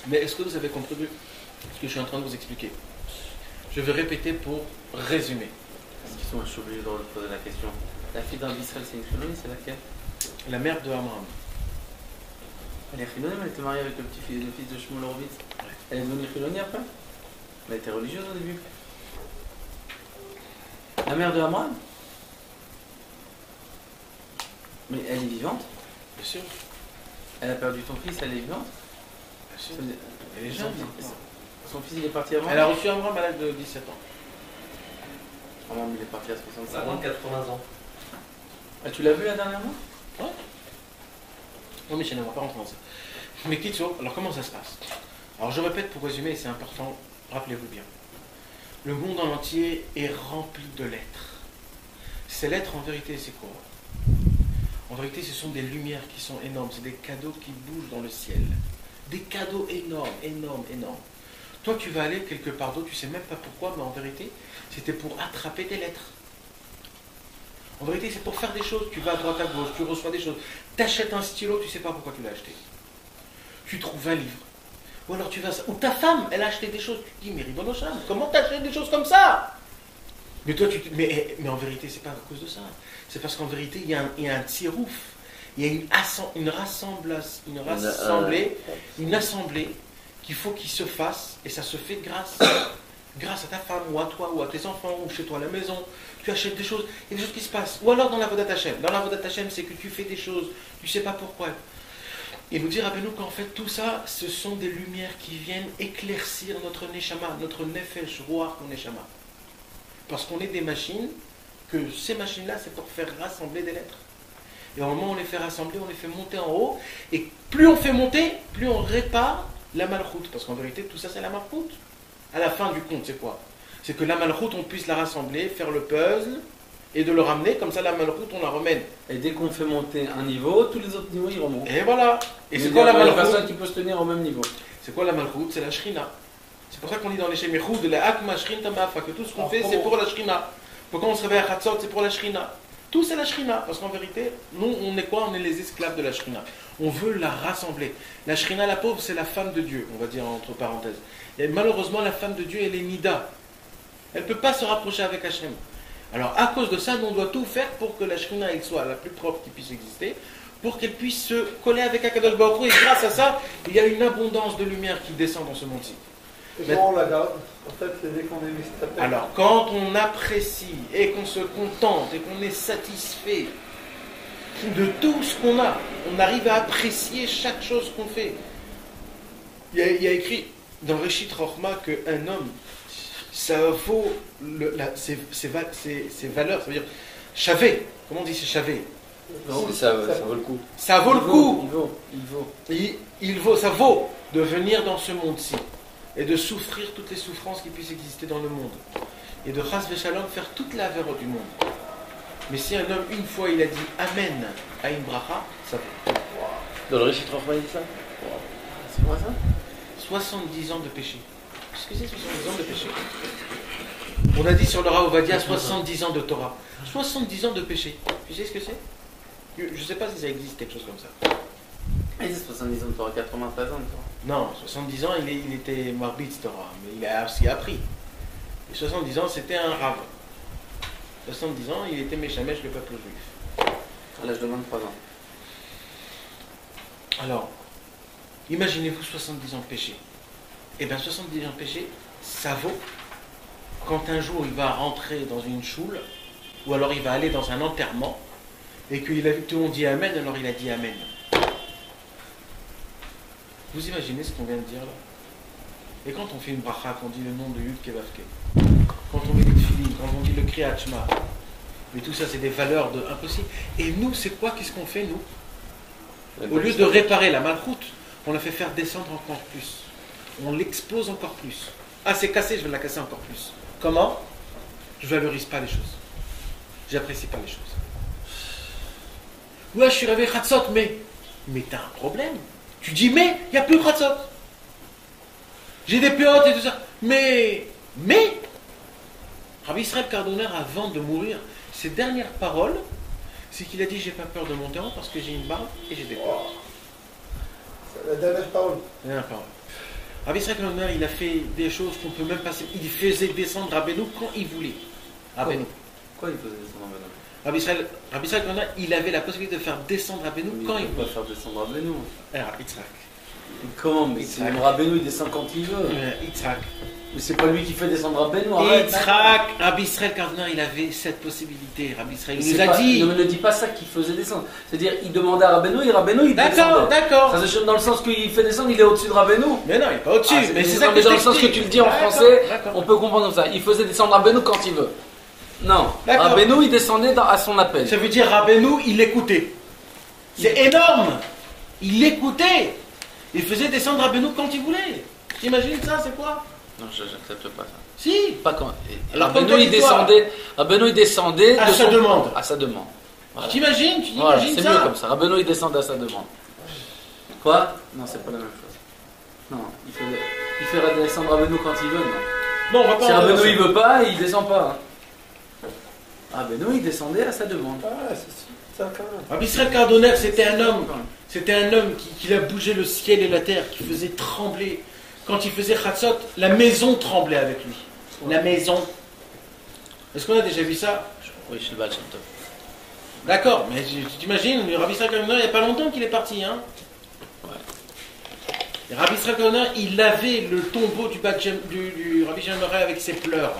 Mais est-ce que vous avez compris ce que je suis en train de vous expliquer? Je vais répéter pour résumer. Je suis obligé de poser la question. La fille d'un Israël, c'est une Chiloni, c'est laquelle? La mère de Amram. Elle est Chiloni, mais elle était mariée avec le fils de Shmuel Horowitz. Elle est devenue Chiloni après? Elle était religieuse au début. La mère de Amram? Mais elle est vivante? Bien sûr. Elle a perdu ton fils, elle est vivante? Bien sûr. Elle est jeune. Son fils, il est parti avant? Elle a reçu Amram à l'âge de 17 ans. Amram, il est parti à 65 Avant ans. 80 ans. Ah, tu l'as vu la dernière fois? Ouais. Non, Michel, on va pas rentrer dans ça. Mais Kitso, alors comment ça se passe? Alors je répète pour résumer, c'est important, rappelez-vous bien. Le monde en entier est rempli de lettres. Ces lettres, en vérité, c'est quoi? En vérité, ce sont des lumières qui sont énormes, c'est des cadeaux qui bougent dans le ciel. Des cadeaux énormes, énormes, énormes. Toi, tu vas aller quelque part d'autre, tu sais même pas pourquoi, mais en vérité, c'était pour attraper des lettres. En vérité, c'est pour faire des choses. Tu vas à droite à gauche, tu reçois des choses. Tu achètes un stylo, tu ne sais pas pourquoi tu l'as acheté. Tu trouves un livre. Ou alors tu vas... Ou ta femme, elle a acheté des choses. Tu te dis, mais Ribono Sham, comment tu achètes des choses comme ça? Mais toi, mais en vérité, c'est pas à cause de ça. C'est parce qu'en vérité, il y a un tirouf. Il y a une assemblée qu'il faut qu'il se fasse. Et ça se fait grâce à ta femme, ou à toi, ou à tes enfants, ou chez toi à la maison. Tu achètes des choses, il y a des choses qui se passent. Ou alors dans la Vodat Hashem. Dans la Vodat Hashem, c'est que tu fais des choses, tu ne sais pas pourquoi. Et nous dire, rappelez-nous qu'en fait, tout ça, ce sont des lumières qui viennent éclaircir notre Neshama, notre Nefesh, Ruach ou Neshama. Parce qu'on est des machines, que ces machines-là, c'est pour faire rassembler des lettres. Et au moment où on les fait rassembler, on les fait monter en haut. Et plus on fait monter, plus on répare la malchoute. Parce qu'en vérité, tout ça, c'est la malchoute. À la fin du compte, c'est quoi? C'est que la malchoute, on puisse la rassembler, faire le puzzle, et de le ramener, comme ça la malchoute, on la remène. Et dès qu'on fait monter un niveau, tous les autres niveaux, ils remontent. Et voilà. Et c'est quoi quoi la malchoute? malchoute? Qui peut se tenir au même niveau. C'est quoi la malchoute? C'est la shrina. C'est pour ça qu'on dit dans les Shemichud, la akma shrin tamafa, que tout ce qu'on fait, c'est pour la shrina. Pourquoi on se réveille à Chatzot, c'est pour la shrina. Tout c'est la shrina, parce qu'en vérité, nous, on est quoi? On est les esclaves de la shrina. On veut la rassembler. La shrina, la pauvre, c'est la femme de Dieu, on va dire entre parenthèses. Et malheureusement, la femme de Dieu, elle est nida. Elle ne peut pas se rapprocher avec Hachem. Alors, à cause de ça, nous, on doit tout faire pour que la shrina elle soit la plus propre qui puisse exister, pour qu'elle puisse se coller avec Akadosh Baruch Hu. Et grâce à ça, il y a une abondance de lumière qui descend dans ce monde-ci. Et comment on la garde? En fait, c'est dès qu'on est mis cette appel. Alors, quand on apprécie et qu'on se contente et qu'on est satisfait de tout ce qu'on a, on arrive à apprécier chaque chose qu'on fait. Il y a écrit dans Reshit Rochma qu'un homme, ça vaut ses valeurs, ça veut dire chavé. Comment on dit c'est chavé? Ça vaut le coup. Ça vaut le coup. Il vaut. Ça vaut de venir dans ce monde-ci et de souffrir toutes les souffrances qui puissent exister dans le monde et de Chas Veshalom faire toute la verre du monde. Mais si un homme une fois il a dit Amen à une bracha, ça vaut. Dans le Reshit Rochma, il dit ça? C'est quoi ça? 70 ans de péché. Qu'est-ce que c'est 70 ans de péché? On a dit sur le Rav Ovadia 70 ans de Torah. 70 ans de péché. Tu sais ce que c'est? Je ne sais pas si ça existe quelque chose comme ça. Il dit 70 ans de Torah, 93 ans de Torah. Non, 70 ans il était Marbitz Torah, mais il a aussi appris. Et 70 ans c'était un Rav. 70 ans il était Meshamesh le peuple juif. À l'âge de 23 ans. Alors, imaginez-vous 70 ans de péché. Eh bien 70 ans de péché, ça vaut quand un jour il va rentrer dans une choule, ou alors il va aller dans un enterrement, et qu'il a vu que tout le monde dit Amen, alors il a dit Amen. Vous imaginez ce qu'on vient de dire là? Et quand on fait une bracha, qu'on dit le nom de Yud Kevavke, quand on met des tefilines, quand on dit le Kriyat Shema, mais tout ça c'est des valeurs de impossible. Et nous, c'est quoi? Qu'est-ce qu'on fait nous? Au lieu de réparer la malchoute, on la fait faire descendre encore plus. On l'expose encore plus. Ah, c'est cassé, je vais la casser encore plus. Comment? Je ne valorise pas les choses. J'apprécie pas les choses. Ouais, je suis réveillé Khatsot, mais t'as un problème. Tu dis, mais il n'y a plus de Khatsot. J'ai des péotes et tout ça. Mais, Rabbi Israël Kardoner, avant de mourir, ses dernières paroles, c'est qu'il a dit, j'ai pas peur de monter en haut parce que j'ai une barbe et j'ai des peurs. C'est la dernière parole. La dernière parole. Rabbi Israël Kardoner, il a fait des choses qu'on peut même pas... Il faisait descendre Rabbeinu quand il voulait. Rabbeinu. Quoi il faisait descendre Rabbeinu? Rabbi Israël Kardoner, il avait la possibilité de faire descendre Rabbeinu quand il peut voulait. pas faire descendre Rabbeinu. Yitzhak. Comment? Mais c'est Rabbeinu, il descend quand il veut. Yitzhak. Mais c'est pas lui qui fait descendre Rabbeinu. Arrête. Yitzhak, Rabbi Israël Kardoner, il avait cette possibilité. Rabbi Israël, il nous a pas, dit. Ne me le dis pas ça qu'il faisait descendre. C'est-à-dire, il demandait à Rabbeinu et Rabbeinu, il descendait. D'accord. Ça c'est dans le sens qu'il fait descendre, il est au-dessus de Rabbeinu. Mais non, il n'est pas au-dessus. Mais c'est ça que dans le sens que tu le dis en français, on peut comprendre comme ça. Il faisait descendre Rabbeinu quand il veut. Non. Rabbeinu, il descendait à son appel. Ça veut dire Rabbeinu, il l'écoutait. C'est énorme. Il l'écoutait. Il faisait descendre Rabbeinu quand il voulait. T'imagines ça, c'est quoi? Non, je n'accepte pas ça. Si. Pas quand. Rabbeinu, il descendait à sa demande. À sa demande. Voilà. T'imagines? Voilà, c'est mieux comme ça. Rabbeinu, il descendait à sa demande. Quoi? Non, c'est pas la même chose. Non, il fait descendre Rabbeinu quand il veut, non. Non, on va pas. Si Rabbeinu il veut pas, il descend pas. Rabbeinu, il descendait à sa demande. Ah, c'est ça quand même. Rabbi Israël Kardoner, c'était un homme. C'était un homme qui a bougé le ciel et la terre, qui faisait trembler. Quand il faisait Khatsot, la maison tremblait avec lui. La maison. Est-ce qu'on a déjà vu ça? Oui, chez le Baal Shem Tov. D'accord, mais tu t'imagines, le Rabbi Israël Kardoner, il n'y a pas longtemps qu'il est parti. Hein. Ouais. Et Rabbi Israël Kardoner, il lavait le tombeau du Rabbi Shimon avec ses pleurs.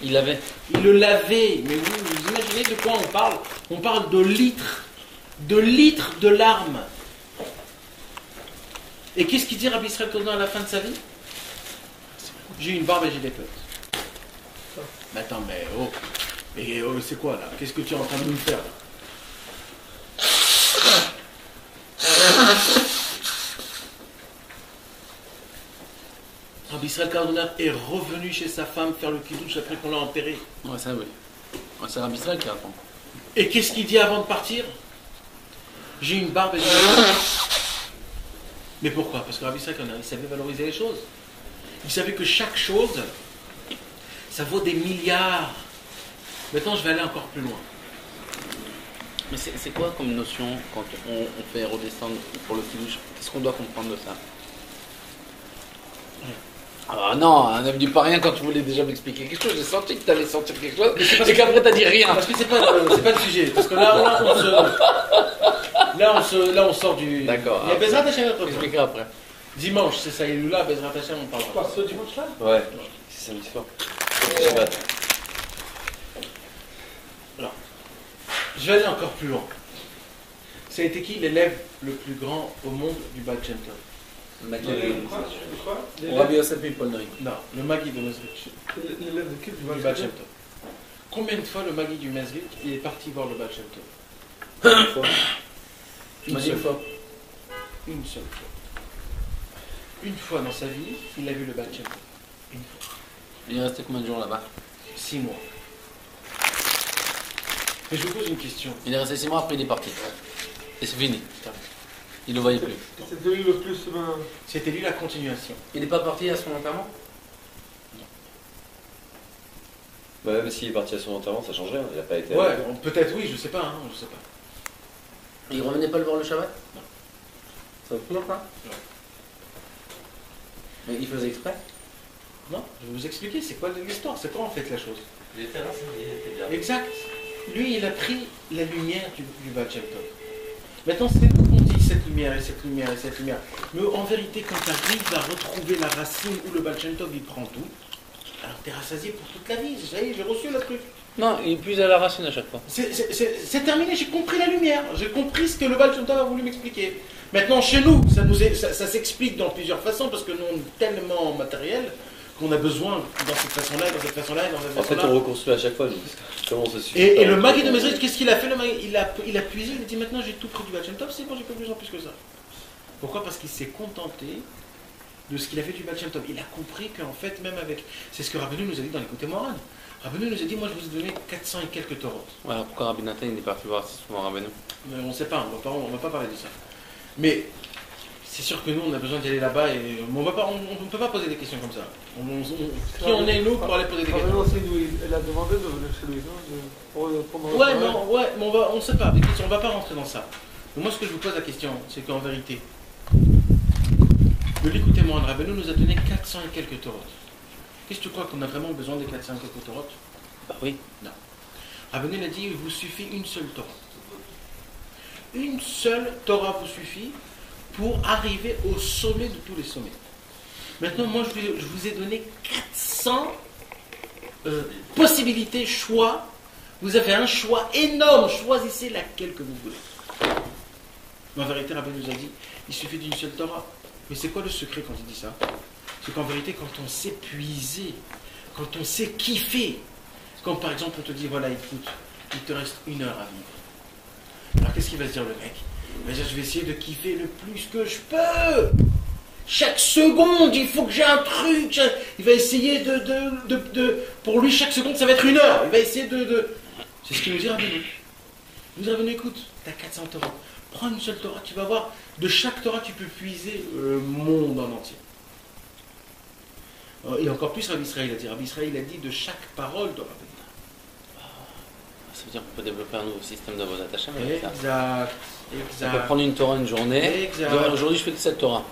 Il l'avait. Il le lavait. Mais vous imaginez de quoi on parle? On parle de litres de larmes. Et qu'est-ce qu'il dit Rabbi Israël Kardoner à la fin de sa vie? J'ai une barbe et j'ai des potes. Mais attends, mais c'est quoi là? Qu'est-ce que tu es en train de nous faire là? Rabbi Israël Kardoner est revenu chez sa femme faire le kiddush après qu'on l'a enterré. Ouais, ça oui. Ouais, c'est Rabbi Israël qui répond. Et qu'est-ce qu'il dit avant de partir? J'ai une barbe et j'ai des potes. Mais pourquoi? Parce que Rabbi Israël Kardoner, il savait valoriser les choses. Il savait que chaque chose, ça vaut des milliards. Maintenant, je vais aller encore plus loin. Mais c'est quoi comme notion quand on fait redescendre pour le kiddush? Qu'est-ce qu'on doit comprendre de ça? Ah non, ne me dis pas rien quand tu voulais déjà m'expliquer quelque chose. J'ai senti que tu allais sentir quelque chose et qu'après tu n'as dit rien. Parce que c'est pas le sujet. Parce que là on sort du... D'accord. Il y a Bezrat Hashem. Je t'expliquerai après. Dimanche, c'est ça, il est là, Bezrat Hashem, on parle. Pas ce dimanche-là? Ouais, c'est samedi soir. Alors, je vais aller encore plus loin. Ça a été qui l'élève le plus grand au monde du Baal Shem Tov? Rabbi Yosef Mipolnoi. Non, le Magui de Mezrich. L'élève de qui Du Baal Shem Tov. Combien de fois le Magui du Mezrich il est parti voir le Baal Shem Tov? Une fois. Une seule fois. Une seule fois. Une fois dans sa vie, il a vu le Baal Shem Tov. Une fois. Il est resté combien de jours là-bas? 6 mois. Mais je vous pose une question. Il est resté 6 mois, après il est parti. Et c'est fini. Il ne le voyait plus. C'était lui le plus. C'était lui la continuation. Il n'est pas parti à son enterrement? Bah, même s'il est parti à son enterrement, ça change rien. Il n'a pas été. Ouais, peut-être oui, je sais pas. Hein, je sais pas. Il revenait pas le voir le Shabbat? Non. Ça vous plaît pas? Ouais. Mais il faisait exprès? Non, je vais vous expliquer, c'est quoi l'histoire, c'est quoi en fait la chose. Il était renseigné, il était bien. Exact. Lui, il a pris la lumière du Baal Shem Tov. Maintenant, c'est nous qu'on dit cette lumière et cette lumière et cette lumière. Mais en vérité, quand tu arrives à retrouver la racine où le Baal Shem Tov il prend tout, alors t'es rassasié pour toute la vie, ça y est, j'ai reçu le truc. Non, il puise à la racine à chaque fois. C'est terminé, j'ai compris la lumière, j'ai compris ce que le Baal Shem Tov a voulu m'expliquer. Maintenant, chez nous, ça s'explique dans plusieurs façons, parce que nous, on est tellement matériel qu'on a besoin dans cette façon-là, dans cette façon-là, dans cette façon-là. En fait, on reconstruit à chaque fois. Comment ça suffit Et le Maguid de Mezrich, qu'est-ce qu'il a fait? Il a puisé, il a dit maintenant j'ai tout pris du Baal Shem Tov, c'est bon, j'ai pas besoin plus que ça. Pourquoi? Parce qu'il s'est contenté de ce qu'il a fait du Baal Shem Tov. Il a compris qu'en fait, même avec. C'est ce que Rabbeinu nous a dit dans l'écoute Moran. Rabbeinu nous a dit moi je vous ai donné 400 et quelques Torahs. Voilà pourquoi Rabbi Nathan il n'est pas parti voir si souvent Rabbeinu. Mais on ne sait pas, on va pas parler de ça. Mais c'est sûr que nous on a besoin d'y aller là-bas et on ne peut pas poser des questions comme ça. Qui on est nous pour aller poser des questions? Elle a demandé de venir chez lui, non? Mais on ne sait pas, on ne va pas rentrer dans ça. Donc moi ce que je vous pose la question, c'est qu'en vérité, le Likutei Moharan Rabbeinu nous a donné 400 et quelques Torahs. Qu'est-ce que tu crois qu'on a vraiment besoin des 400 et quelques Torahs? Bah oui. Non. Rabbeinu a dit il vous suffit une seule Torah. Une seule Torah vous suffit pour arriver au sommet de tous les sommets. Maintenant, moi, je vous ai donné 400 possibilités, choix. Vous avez un choix énorme. Choisissez laquelle que vous voulez. Mais en vérité, Rabbi nous a dit, il suffit d'une seule Torah. Mais c'est quoi le secret quand il dit ça? C'est qu'en vérité, quand on sait puiser, quand on sait kiffer, quand par exemple on te dit, voilà, écoute, il te reste 1 heure à vivre. Alors qu'est-ce qu'il va se dire le mec? Il va dire, je vais essayer de kiffer le plus que je peux. Chaque seconde, il faut que j'ai un truc. Il va essayer pour lui, chaque seconde, ça va être 1 heure. Il va essayer C'est ce qu'il nous dit Rabbeinu. Il nous dit Rabbeinu, écoute, tu as 400 Torahs. Prends une seule Torah, tu vas voir. De chaque Torah, tu peux puiser le monde en entier. Et encore plus, Rabbi Israël a dit. Rabbi Israël a dit de chaque parole de Rabbeinu. Ça veut dire qu'on peut développer un nouveau système de Avodat Hashem. Exact. On peut prendre une Torah une journée. Exact. Aujourd'hui, je fais que cette Torah.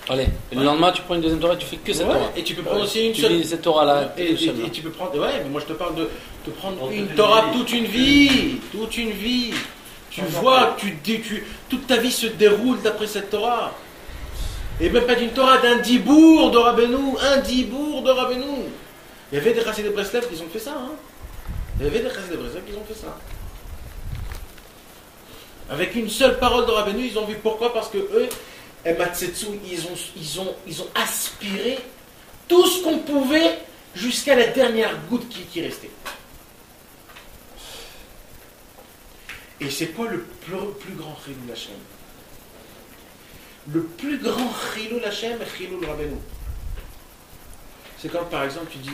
Allez, et le lendemain, tu prends une deuxième Torah et tu fais que cette Torah. Et tu peux prendre aussi une tu seule. lis cette Torah-là. Et tu peux prendre. Ouais, mais moi je te parle de prendre une Torah toute une vie. Toute une vie. Tu vois, toute ta vie se déroule d'après cette Torah. Et même pas d'une Torah, d'un dibour de Rabbeinu. Un dibour de Rabbeinu. Il y avait des Chassidei de Breslev qui ont fait ça. Hein. Il y avait des Chassidei de Breslev qui ont fait ça. Avec une seule parole de Rabbeinu, ils ont vu pourquoi? Parce que eux, Ematsetsu, ils ont aspiré tout ce qu'on pouvait jusqu'à la dernière goutte qui restait. Et c'est quoi le plus grand Chilul Hashem? Le plus grand Chilul Hashem est Chilul Rabbeinu. C'est comme par exemple, tu dis,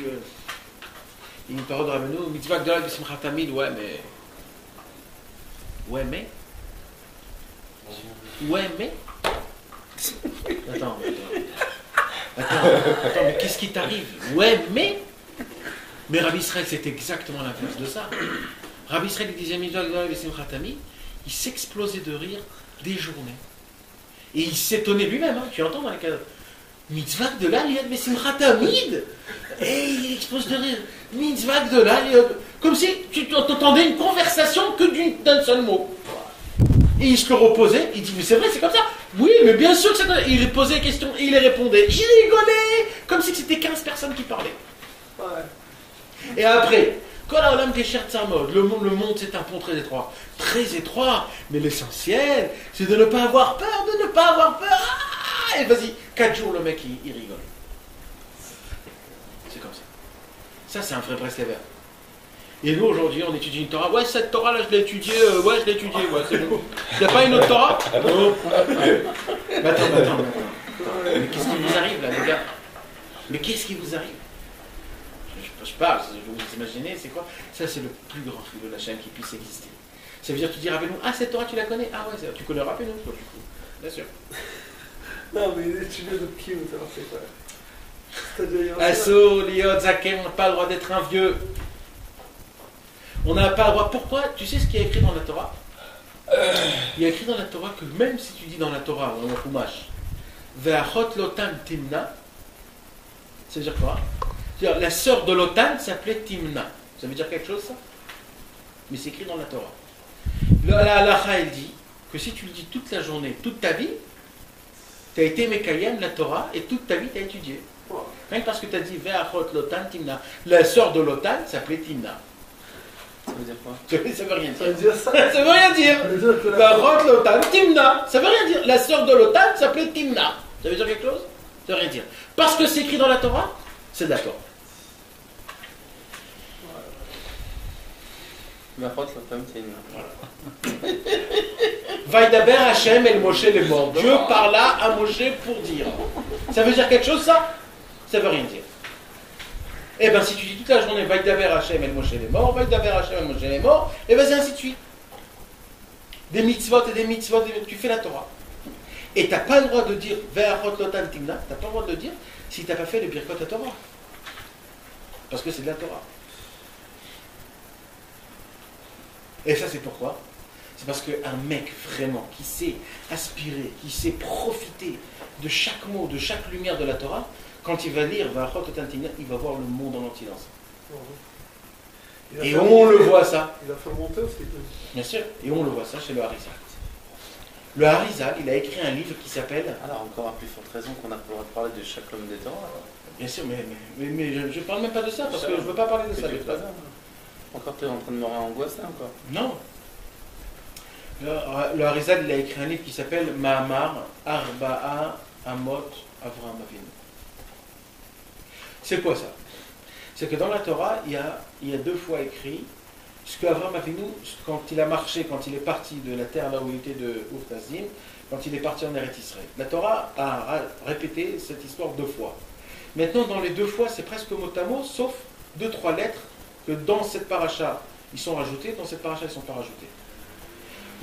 il y a une parole de Rabbeinu, Mitzvah Gdala B'Simchat Tamid, ouais mais. Attends, mais qu'est-ce qui t'arrive? Mais Rabbi Israël, c'est exactement l'inverse de ça. Rabbi Israël, il disait il s'explosait de rire des journées. Et il s'étonnait lui-même, hein, tu entends dans les cas. Mitzvah de là, liad besimchat tamid. Et il explose de rire. Mitzvah de là, comme si tu entendais une conversation que d'un seul mot. Et il se le reposait, il dit, mais c'est vrai, c'est comme ça. Oui, mais bien sûr que c'est comme ça. Il posait des questions, et il les répondait. Il rigolait, comme si c'était 15 personnes qui parlaient. Ouais. Et après, le monde c'est un pont très étroit. Très étroit, mais l'essentiel, c'est de ne pas avoir peur, Ah, et vas-y, 4 jours, le mec, il rigole. C'est comme ça. Ça, c'est un vrai Breslever. Et nous, aujourd'hui, on étudie une Torah. Ouais, cette Torah-là, je l'ai étudiée. Ouais, c'est bon. Il n'y a pas une autre Torah? Non. Mais attends. Mais qu'est-ce qui vous arrive, là, les gars? Mais qu'est-ce qui vous arrive? Je parle, vous vous imaginez, c'est quoi? Ça, c'est le plus grand Chilul de la chaîne qui puisse exister. Ça veut dire, tu dis, rappelle-nous, ah, cette Torah, tu la connais? Ah ouais, tu connais, rappelle-nous, toi, du coup. Bien sûr. Non, mais tu viens de qui, vous savez, c'est quoi? Asso, Liot, Zakem, on n'a pas le droit d'être un vieux. On n'a pas le droit. Pourquoi? Tu sais ce qu'il y a écrit dans la Torah? Il y a écrit dans la Torah que même si tu dis dans la Torah, ou dans le Chumash, Ve'achot lotan timna, ça veut dire quoi? C'est-à-dire, la sœur de Lotan s'appelait Timna. Ça veut dire quelque chose, ça? Mais c'est écrit dans la Torah. La halacha, elle dit que si tu le dis toute la journée, toute ta vie, tu as été Mekayem, la Torah, et toute ta vie, tu as étudié. Rien que parce que tu as dit Ve'achot Lotan Timna. La sœur de Lotan s'appelait Timna. Ça veut dire quoi? Ça veut rien Ça veut dire. dire ça. Ça veut rien dire. Ça veut dire que la Ve'achot Lotan Timna. Ça veut rien dire. La sœur de Lotan s'appelait Timna. Ça veut dire quelque chose? Ça veut rien dire. Parce que c'est écrit dans la Torah, c'est de la Torah. Vaïdaber Hachem el Moshe les morts. Dieu parla à Moshe pour dire. Ça veut dire quelque chose, ça? Ça veut rien dire. Eh bien, si tu dis toute la journée Vaïdaber Hachem el Moshe les morts, Vaïdaber Hachem el Moshe les morts, et bien c'est ainsi de suite. Des mitzvot et des mitzvot, tu fais la Torah. Et tu n'as pas le droit de dire Ve'achot Lotan Timna, tu n'as pas le droit de le dire si tu n'as pas fait le Birkot à Torah. Parce que c'est de la Torah. Et ça, c'est pourquoi? C'est parce qu'un mec vraiment qui sait aspirer, qui sait profiter de chaque mot, de chaque lumière de la Torah, quand il va lire Ve'achot Lotan Timna, il va voir le monde en entier dans ça. Et on le voit ça. Il a fait monter aussi. Bien sûr. Et on le voit ça chez le Harizal. Le Harizal, il a écrit un livre qui s'appelle... Alors, encore à plus forte raison qu'on a le droit de parler de chaque homme des Torah. Bien sûr, mais je ne parle même pas de ça, parce que je ne veux pas parler de ça. Encore, tu es en train de me angoisser encore. Non. Le Harizal, il a écrit un livre qui s'appelle Mahamar, Arba'a, Amot, Avraham Avinu. C'est quoi ça? C'est que dans la Torah, il y a deux fois écrit ce qu'Avraham Avinu, quand il a marché, quand il est parti de la terre là où il était de Ur Kasdim, quand il est parti en Eretz Israël. La Torah a répété cette histoire deux fois. Maintenant, dans les deux fois, c'est presque mot à mot, sauf 2-3 lettres que dans cette paracha, ils sont rajoutés, dans cette paracha, ils ne sont pas rajoutés.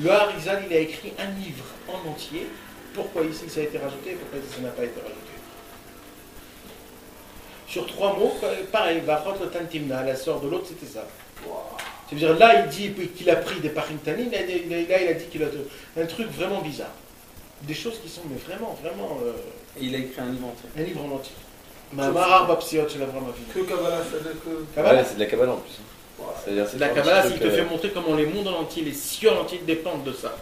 Le Harizal, il a écrit un livre en entier. Pourquoi ici ça a été rajouté et pourquoi ici ça n'a pas été rajouté? Sur 3 mots, pareil, Vachot Lotan Timna, la sœur de l'autre, c'était ça. C'est-à-dire, là, il dit qu'il a pris des Parintanim, là, il a dit qu'il a un truc vraiment bizarre. Des choses qui sont, mais vraiment. Et il a écrit un livre entier. Un livre en entier. Mahamar Bapsiot, c'est la vraie Que Kabbalah, c'est-à-dire que. Kabbalah, c'est de la Kabbalah en plus. C'est de la Kabbalah, il te fait montrer comment les mondes en entier, les cieux en entier dépendent de ça.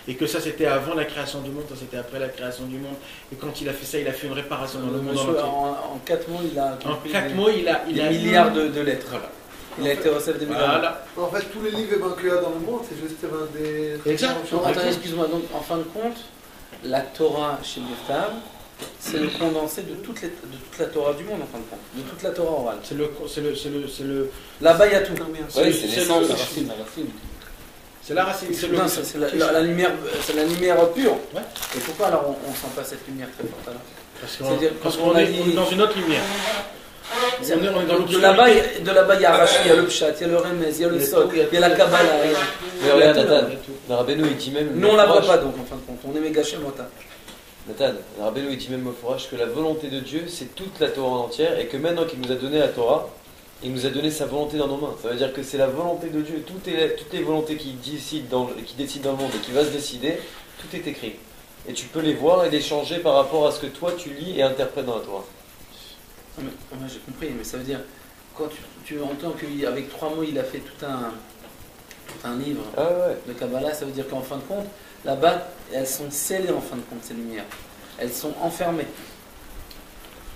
Et que ça c'était avant la création du monde, ça c'était après la création du monde. Et quand il a fait ça, il a fait une réparation dans le monde entier. En 4 mots, il a. En 4 mots, il a milliards de lettres. Voilà. Il a été recette des milliards. Voilà. En fait, tous les livres qu'il y a dans le monde, c'est juste des. Exact. Non, attends, excuse-moi. Donc, en fin de compte, la Torah chez Birtav, c'est le condensé de toute la Torah du monde, en fin de compte. De toute la Torah orale. C'est le. Là-bas, il y a tout. Oui, c'est l'essence. C'est la racine. C'est la lumière pure. Ouais. Et pourquoi alors on sent pas cette lumière très forte alors? Parce qu'on est dans une autre lumière. On est dans l'autre de là-bas, il y a Rashi, il y a le Pshat, il y a le Remez, il y a le Sod, il y a la Kabbalah. Mais regarde, Nathan, le Rabbeinu, il dit même. Nous, on la voit pas donc, en fin de compte. On est méga chez Mota. Nathan, le Rabbeinu, il dit même au forage que la volonté de Dieu, c'est toute la Torah en entière, et que maintenant qu'il nous a donné la Torah, il nous a donné sa volonté dans nos mains. Ça veut dire que c'est la volonté de Dieu. Toutes les volontés qui décident dans le monde et qui va se décider, tout est écrit. Et tu peux les voir et les changer par rapport à ce que toi tu lis et interprètes dans la Torah. J'ai compris, mais ça veut dire, quand tu entends qu'avec 3 mots, il a fait tout un livre de Kabbalah, ça veut dire qu'en fin de compte, là-bas, elles sont scellées en fin de compte, ces lumières. Elles sont enfermées.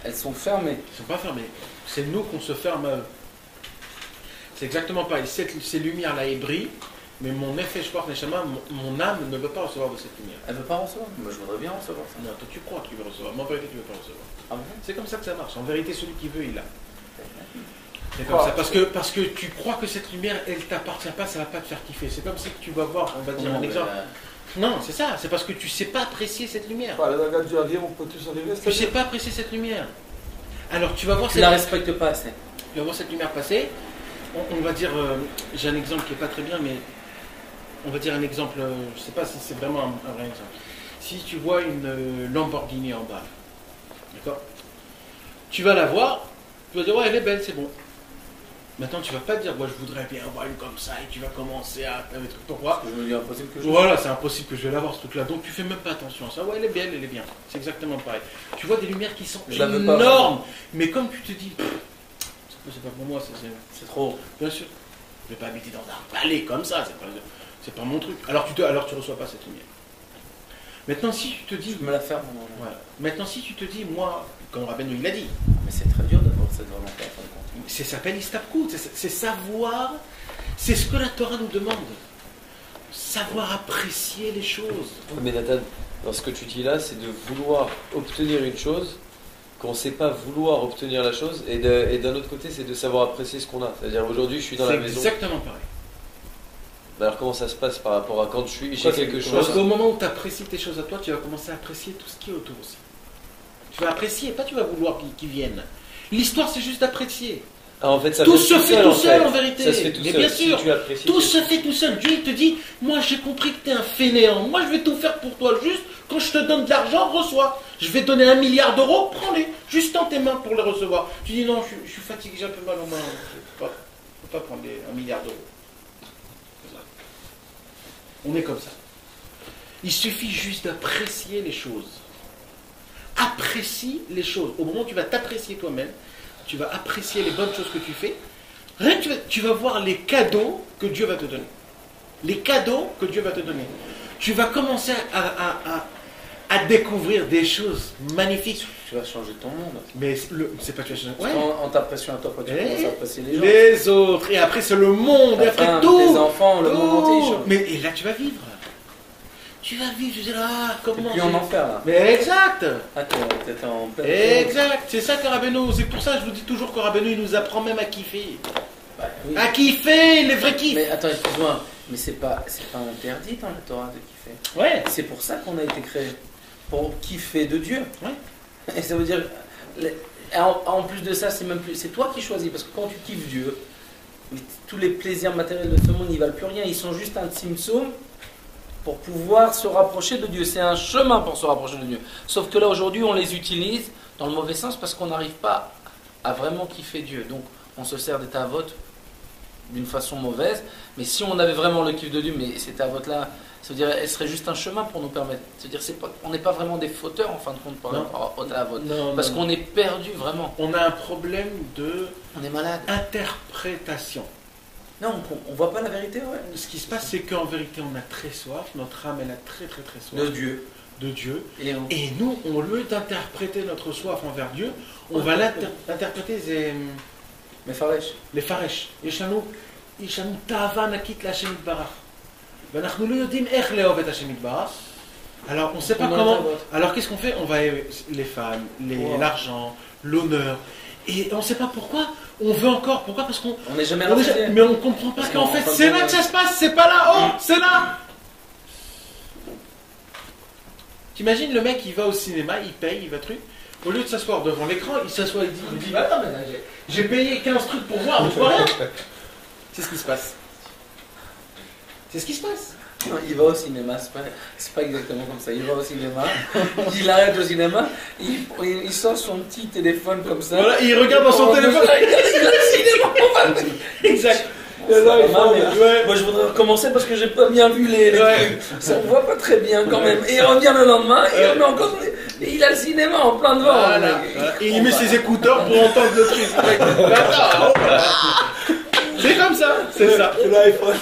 Elles sont fermées. Elles ne sont pas fermées. C'est nous qu'on se ferme. C'est exactement pareil. Ces lumières-là, elles brillent, mais mon effet Shport Neshama, mon âme ne veut pas recevoir de cette lumière. Elle ne veut pas recevoir? Moi, je voudrais bien recevoir ça. Non, toi tu crois que tu veux recevoir, mais en vérité tu ne veux pas recevoir. Ah bon? C'est comme ça que ça marche. En vérité, celui qui veut, il l'a. C'est comme ça. Parce que tu crois que cette lumière, elle ne t'appartient pas, ça ne va pas te faire kiffer. C'est comme si tu vas voir, on va dire un exemple. Non, c'est ça. C'est parce que tu ne sais pas apprécier cette lumière. La daga du Havir, on peut tous arriver. Tu ne sais pas apprécier cette lumière. Alors tu vas voir tu la respectes pas assez. Tu vas voir cette lumière passer. On va dire, j'ai un exemple qui n'est pas très bien, mais on va dire un exemple, je ne sais pas si c'est vraiment un vrai exemple. Si tu vois une Lamborghini en bas, d'accord? Tu vas la voir, tu vas dire, ouais, elle est belle, c'est bon. Maintenant, tu ne vas pas te dire, ouais, je voudrais bien avoir une comme ça, et tu vas commencer à faire des trucs. Pourquoi? Je me dis impossible que je. Voilà, c'est impossible que je vais l'avoir ce truc-là. Donc tu fais même pas attention à ça. Ouais, elle est belle, elle est bien. C'est exactement pareil. Tu vois des lumières qui sont énormes, mais comme tu te dis, c'est pas pour moi, c'est trop. Bien sûr. Je ne vais pas habiter dans un palais comme ça, c'est pas mon truc. Alors tu reçois pas cette lumière. Maintenant, si tu te dis. Je me la ferme. Voilà. Maintenant, si tu te dis, moi, comme Rabbeinu il l'a dit, Mais c'est très dur d'avoir cette volonté en fin de compte. Ça s'appelle istabkout, c'est savoir, c'est ce que la Torah nous demande. Savoir apprécier les choses. Mais Nathan, dans ce que tu dis là, c'est de vouloir obtenir une chose qu'on ne sait pas vouloir obtenir la chose, et d'un autre côté, c'est de savoir apprécier ce qu'on a. C'est-à-dire aujourd'hui, je suis dans la maison. C'est exactement pareil. Alors comment ça se passe par rapport à quand j'ai quelque chose? Parce qu'au moment où tu apprécies tes choses à toi, tu vas commencer à apprécier tout ce qui est autour aussi. Tu vas apprécier, pas tu vas vouloir qu'ils viennent. L'histoire, c'est juste d'apprécier. Ah, en fait, ça tout se fait tout seul en vérité. Ça se fait tout mais seul. bien sûr, Si tout se fait tout seul. Dieu il te dit, moi j'ai compris que tu es un fainéant. Moi je vais tout faire pour toi. Juste quand je te donne de l'argent, reçois. Je vais te donner 1 milliard d'euros, prends-les. Juste dans tes mains pour les recevoir. Tu dis non, je suis fatigué, j'ai un peu mal aux mains. Je ne peux pas prendre 1 milliard d'euros. On est comme ça. Il suffit juste d'apprécier les choses. Apprécie les choses. Au moment où tu vas t'apprécier toi-même, tu vas apprécier les bonnes choses que tu fais, rien que tu vas voir les cadeaux que Dieu va te donner. Les cadeaux que Dieu va te donner. Tu vas commencer à découvrir des choses magnifiques. Tu vas changer ton monde. Mais c'est pas tu vas changer. Ouais. En t'appréciant à toi, quand tu commences à apprécier les gens. Les autres. Et après c'est le monde. Et après tout. Tes enfants, le monde entier. Mais et là tu vas vivre. Tu vas vivre, je dis là, comment. Et puis en enfer là. Mais exact. Ah, t'es en plein. Exact. C'est ça que Rabbeinu. C'est pour ça que je vous dis toujours que Rabbeinu il nous apprend même à kiffer. Bah, oui. À kiffer, les vrais kiffs. Mais attends, excuse-moi. Mais c'est pas interdit dans la Torah de kiffer. Ouais. C'est pour ça qu'on a été créé. Pour kiffer de Dieu. Ouais. Et ça veut dire. En plus de ça, c'est toi qui choisis. Parce que quand tu kiffes Dieu, tous les plaisirs matériels de ce monde, ils valent plus rien. Ils sont juste un tzimtzum pour pouvoir se rapprocher de Dieu. C'est un chemin pour se rapprocher de Dieu. Sauf que là, aujourd'hui, on les utilise dans le mauvais sens parce qu'on n'arrive pas à vraiment kiffer Dieu. Donc, on se sert des tavotes d'une façon mauvaise. Mais si on avait vraiment le kiff de Dieu, mais ces tavotes-là, ça veut dire, elles seraient juste un chemin pour nous permettre. C'est-à-dire, on n'est pas vraiment des fauteurs, en fin de compte, par rapport aux tavotes. Parce qu'on est perdu, vraiment. On a un problème de... On est malade. Interprétation. Non, on ne voit pas la vérité, ouais. Ce qui se passe, c'est qu'en vérité, on a très soif. Notre âme, elle a très soif. De Dieu. Et nous, au lieu d'interpréter notre soif envers Dieu, on va l'interpréter les faresh. Les faresh. Yeshanu tava nakit l'Hashem Yitbarach. Ve'nachnu lo yodim ech le'ov et Hashem Yitbarach. Alors, on ne sait pas comment. Alors, qu'est-ce qu'on fait? On va les femmes, l'argent, l'honneur. Et on ne sait pas pourquoi. On veut encore. Pourquoi? Parce qu'on n'est jamais mais on ne comprend pas qu'en fait, c'est là que ça se passe. C'est pas là. Oh, c'est là. T'imagines le mec, il va au cinéma, il paye, il va truc. Au lieu de s'asseoir devant l'écran, il s'assoit, il dit attends, mais là, j'ai payé 15 trucs pour voir, je vois rien. C'est ce qui se passe. C'est ce qui se passe. Non, il va au cinéma, c'est pas exactement comme ça. Il va au cinéma, il arrête au cinéma, il sort son petit téléphone comme ça. Voilà, il regarde dans son téléphone. Il regarde le cinéma. Exact. Moi je voudrais recommencer parce que j'ai pas bien vu les trucs. Ça on voit pas très bien quand même. Et il revient le lendemain et on met encore. Et il a le cinéma en plein devant. Voilà. Et il met ses écouteurs pour entendre le truc. C'est comme ça, c'est ça. C'est l'iPhone.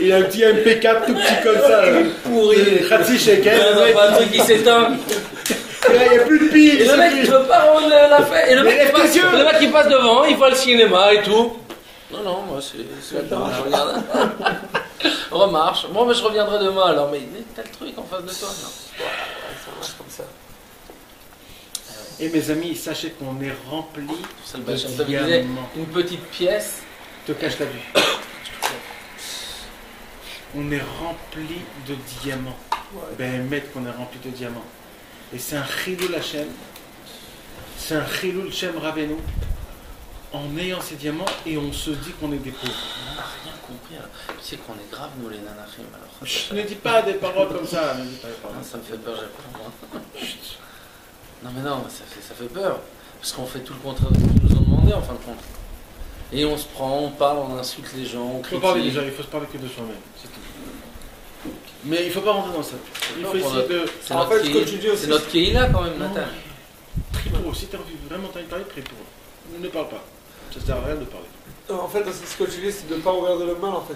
Il a un petit MP4 tout petit comme ça. Pourri. Khatsi shekel. Un truc qui s'éteint. Il n'y a plus de pile. Et le mec il veut pas rendre la fête. Et le mec il passe devant, il voit le cinéma et tout. Non, moi c'est d'accord, je regarde. Remarche. Bon, mais je reviendrai demain alors. Mais t'as le truc en face de toi. Non. Ça marche comme ça. Et mes amis, sachez qu'on est rempli de diamants. Une petite pièce te cache la vue. On est rempli de diamants. Ben, maître qu'on est rempli de diamants. Et c'est un chilul Hashem. C'est un chilul Shem Rabbeinu. En ayant ces diamants et on se dit qu'on est des pauvres. On n'a rien compris. Alors. Tu sais qu'on est grave nous les nanachim. Alors. Chut, ne dis pas des paroles comme ça. Ne dis pas des paroles. Non, ça me fait peur, j'ai peur moi. Non mais non, ça fait peur. Parce qu'on fait tout le contraire de ce qu'ils nous ont demandé en fin de compte. Et on se prend, on parle, on insulte les gens, on critique. Il faut parler déjà, il faut se parler que de soi-même. C'est tout. Mais il ne faut pas rentrer dans ça. Il faut essayer de... C'est notre Kéhila quand même, Nathan. Prie pour eux. Si tu as envie vraiment de parler, prie pour eux. Ne parle pas. Ça ne sert à rien de parler. En fait, ce que tu dis, c'est de ne pas regarder le mal, en fait.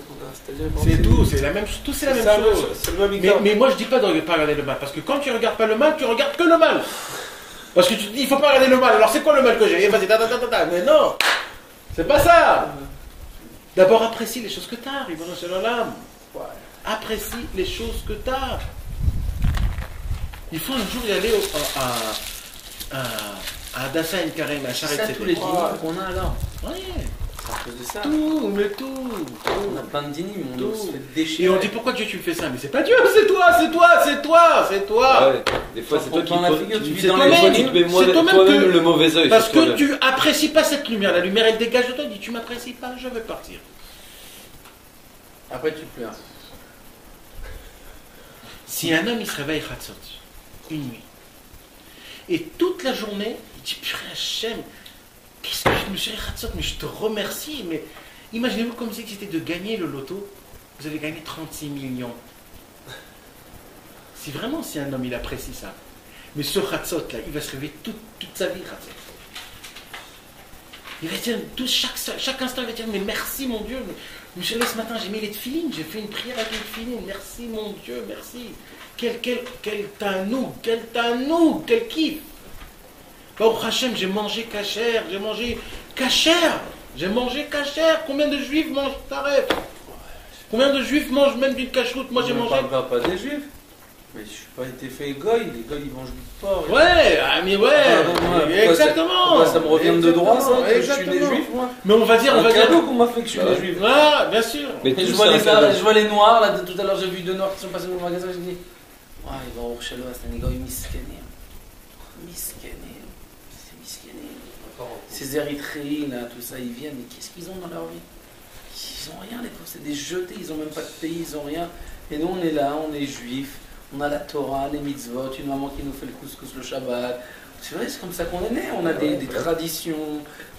C'est tout, c'est la même chose. Tout, c'est la même chose. C'est le même mais moi, je ne dis pas de ne pas regarder le mal. Parce que quand tu ne regardes pas le mal, tu regardes que le mal. Parce que tu te dis, il faut pas regarder le mal. Alors c'est quoi le mal que j'ai? Vas-y, mais non, c'est pas ça. D'abord apprécie les choses que tu as, Ribono Shel Olam. Apprécie les choses que tu as. Il faut un jour y aller à Adassa et Karem, à Charette. C'est ça tous les dîners qu'on a alors. Ouais. C'est à cause de ça. Tout, mais tout. On a plein de dîners, mais on se fait Et déchirer. on dit pourquoi Dieu tu me fais ça? Mais c'est pas Dieu, c'est toi. Ah ouais. Des fois, c'est toi qui la figure, tu vis c'est dans toi les qui volumes. te mets C'est toi-même toi-même que- le mauvais œil. Parce sur que toi-même. tu apprécies pas cette lumière. La lumière elle dégage de toi, il dit tu m'apprécies pas, je vais partir. Après, tu pleures. Si un homme il se réveille Hatzot, une nuit, et toute la journée, il dit purée Hachem, qu'est-ce que je me suis réveillé Hatzot, mais je te remercie, mais imaginez-vous comme si c'était de gagner le loto, vous avez gagné 36 millions. Si vraiment si un homme il apprécie ça, mais ce Hatzot là, il va se réveiller toute sa vie Hatzot. Il va dire, chaque instant, il va dire, mais merci mon Dieu. Je me suis levé ce matin, j'ai mis les tefilines, j'ai fait une prière avec les tefilines. Merci mon Dieu, merci. Quel tanoug, quel kiff. Baruch Hashem, j'ai mangé kasher. Combien de juifs mangent taref? Combien de juifs mangent même d'une cacheroute? Moi j'ai mangé. Je parle pas des juifs. Mais je suis pas été fait goy. Les goy ils mangent du porc. Ouais, mais ouais, exactement. Pourquoi ça me revient de droit ça que je suis des Exactement. juifs moi? Mais on va dire, Un cadeau qu'on m'a fait que je suis des juifs. Ah, bien sûr. Mais Et tout je ça, vois, c'est un cadeau. je vois les noirs, là, tout à l'heure j'ai vu deux noirs qui sont passés dans le magasin, je dis, ouais, ils vont au Rochelo, c'est un gars miskené. C'est miskené. Ces Érythréens, là, tout ça, ils viennent, mais qu'est-ce qu'ils ont dans leur vie? Ils ont rien, les pauvres, c'est des jetés, ils ont même pas de pays, ils ont rien. Et nous, on est là, on est juifs, on a la Torah, les mitzvot, une maman qui nous fait le couscous le Shabbat. C'est vrai, c'est comme ça qu'on est né, on a des traditions,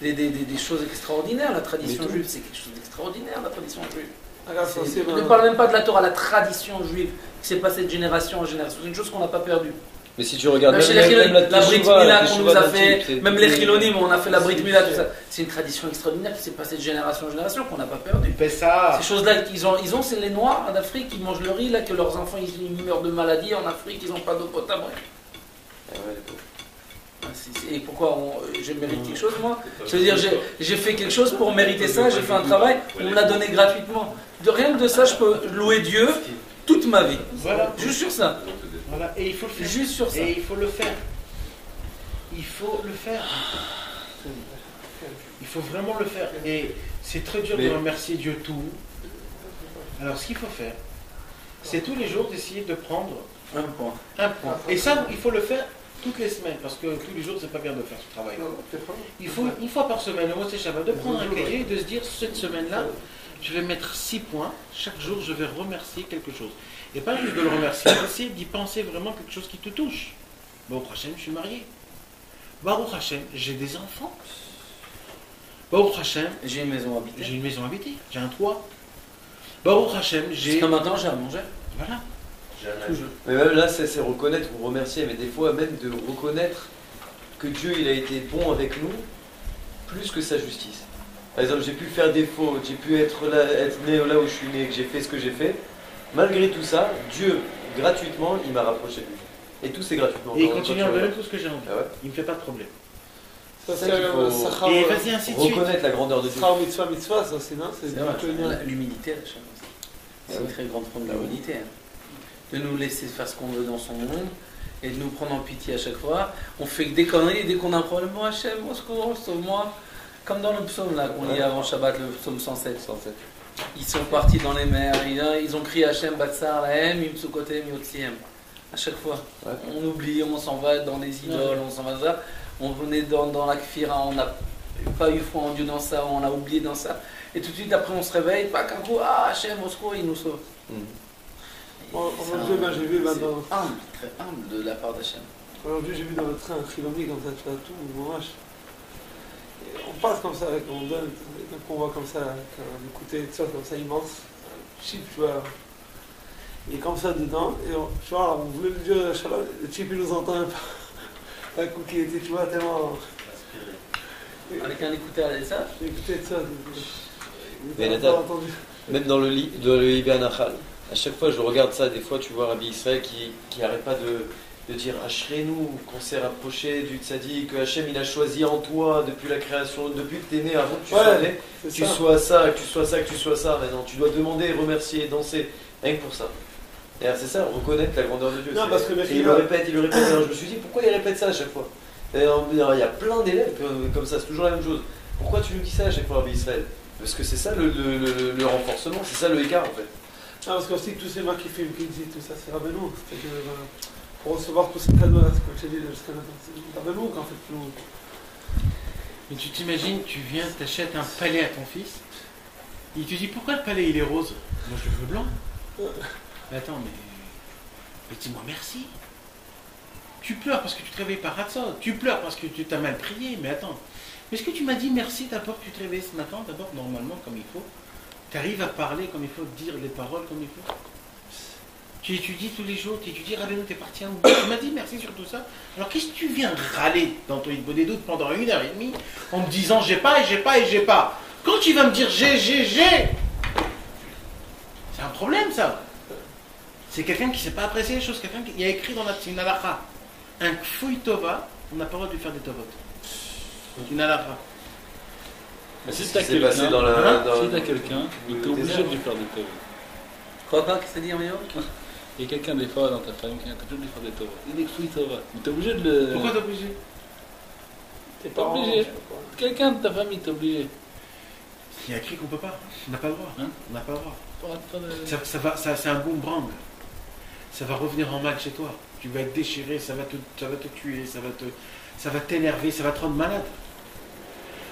des choses extraordinaires. La tradition juive, c'est quelque chose d'extraordinaire, la tradition juive. Je ne parle même pas de la Torah, la tradition juive qui s'est passée de génération en génération. C'est une chose qu'on n'a pas perdue. Mais si tu regardes Même chez les même Chilonim, la Brit Mila qu'on nous a fait, fait, même les Chilonim, on a fait la Brit Mila, tout ça. C'est une tradition extraordinaire qui s'est passée de génération en génération qu'on n'a pas perdue. Fais ça. Ces choses-là qu'ils ont, c'est les Noirs en Afrique qui mangent le riz, là, que leurs enfants ils meurent de maladie en Afrique, ils n'ont pas d'eau potable. Et pourquoi je mérite quelque chose, moi? Je veux dire, j'ai fait quelque chose pour mériter ça, j'ai fait un travail, on me l'a donné gratuitement. De rien que de ça, je peux louer Dieu toute ma vie. Voilà. Juste sur ça. Voilà. Et il faut le faire. Juste sur ça. Et il faut le faire. Il faut le faire. Il faut vraiment le faire. Et c'est très dur de remercier Dieu tout. Alors ce qu'il faut faire, c'est tous les jours d'essayer de prendre Un point. un point. Et ça, il faut le faire toutes les semaines, parce que tous les jours, c'est pas bien de faire ce travail. Il faut une fois par semaine, le Moshe Shabbat, de prendre un cahier et de se dire, cette semaine-là, je vais mettre 6 points. Chaque jour, je vais remercier quelque chose. Et pas juste de le remercier, essayer d'y penser vraiment quelque chose qui te touche. Baruch Hashem, je suis marié. Baruch Hashem, j'ai des enfants. Baruch Hashem, J'ai une maison habitée. j'ai une maison habitée, j'ai un toit. Baruch Hashem, j'ai... Jusqu'à maintenant, j'ai à manger. Voilà. J'ai un âge. Toujours. Mais même là, c'est reconnaître ou remercier, mais des fois même de reconnaître que Dieu il a été bon avec nous plus que sa justice. Par exemple, j'ai pu faire des fautes, j'ai pu être né là où je suis né, que j'ai fait ce que j'ai fait. Malgré tout ça, Dieu, gratuitement, il m'a rapproché de lui. Et tout c'est gratuitement. Et il Quand continue tu à me donner regardes. tout ce que j'ai envie. Ah ouais. Il me fait pas de problème. Ça, C'est ça qu'il faut Et vas-y, ainsi de suite. reconnaître la grandeur de Dieu. Sera mitzvah, ça c'est non, c'est C'est vrai, plutôt l'humilité, la chose. C'est une très grande forme d'humilité. De nous laisser faire ce qu'on veut dans son monde et de nous prendre en pitié à chaque fois. On fait que des conneries et dès qu'on a un problème, moi Hachem, au secours, sauve-moi. Comme dans le psaume là qu'on lit avant Shabbat, le psaume 107. Ils sont partis dans les mers, ils ont crié Hachem, Batsar, Lahem, Imtsukotem, Yotziem. À chaque fois, on oublie, on s'en va dans les idoles, on s'en va dans ça. On venait dans la kfira, on n'a pas eu foi en Dieu dans ça, on a oublié dans ça. Et tout de suite après on se réveille, pas qu'un coup, ah Hachem, au secours, il nous sauve. Aujourd'hui, j'ai vu C'est humble, très humble de la part d'Hachem. Aujourd'hui, j'ai vu dans le train un Chiloni comme ça, tu vois, tout, moche. On passe comme ça, on donne, un convoi comme ça, un écouté, tu vois, comme ça, immense, chip, tu vois. Et comme ça dedans, et tu vois, on voulait lui dire, le chip il nous entend un peu. Un coup qui était, tu vois, tellement. Avec un écouteur et ça, J'ai écouté ça. Mais Nathan, même dans le Iber Nachal, à chaque fois je regarde ça, des fois tu vois Rabbi Israël qui arrête pas de dire Ashrenu, qu'on s'est rapproché du tzaddik, que Hachem il a choisi en toi depuis la création, depuis que tu es né, avant que tu sois né, que tu sois ça, que tu sois ça, que tu sois ça. Maintenant, tu dois demander, remercier, danser, rien que pour ça. Et c'est ça, reconnaître la grandeur de Dieu. Non, parce que il le répète, il le répète. Alors je me suis dit, pourquoi il répète ça à chaque fois? Il y a plein d'élèves comme ça, c'est toujours la même chose. Pourquoi tu nous dis ça à chaque fois, Rabbi Israël? Parce que c'est ça le renforcement, c'est ça le écart en fait. Ah, parce qu'aussi tous ces marques qui filment, qui disent tout ça, c'est Rabbeinu. Pour recevoir tous ces cadeaux-là, c'est comme je t'ai dit jusqu'à maintenant. C'est Rabbeinu qu'en fait nous. Mais tu t'imagines, tu viens, t'achètes un palais à ton fils, il te dit pourquoi le palais il est rose? Moi je le veux blanc. Mais attends, mais dis-moi merci. Tu pleures parce que tu te réveilles par Ratzon, tu pleures parce que tu t'as mal prié, mais attends. Est-ce que tu m'as dit merci d'abord que tu te réveilles ce matin, d'abord normalement comme il faut? Tu arrives à parler comme il faut, dire les paroles comme il faut? Tu étudies tous les jours, tu étudies, Rabbeinu, t'es parti un bout, tu m'as dit merci sur tout ça. Alors qu'est-ce que tu viens râler dans ton Hitbo des doutes pendant 1h30 en me disant j'ai pas et j'ai pas et j'ai pas? Quand tu vas me dire j'ai, c'est un problème ça. C'est quelqu'un qui ne sait pas apprécier les choses, quelqu'un qui a écrit dans la halakha un kfouy tova, on n'a pas le droit de lui faire des tovot. Une halakha. Si tu as quelqu'un, il est obligé de lui faire des tovot. Quoi, qu'est-ce que ça dit en meilleur? Il y a quelqu'un des fois dans ta famille qui a toujours de lui faire des tovot. Il est kfouy tova. Mais tu es obligé de le. Pourquoi t'es obligé? T'es pas obligé. Quelqu'un de ta famille t'est obligé. Il y a écrit qu'on peut pas. On n'a pas le droit. Hein? On n'a pas le droit. C'est un boomerang. Ça va revenir en mal chez toi. Tu vas être déchiré, ça va te tuer, ça va t'énerver, ça va te rendre malade.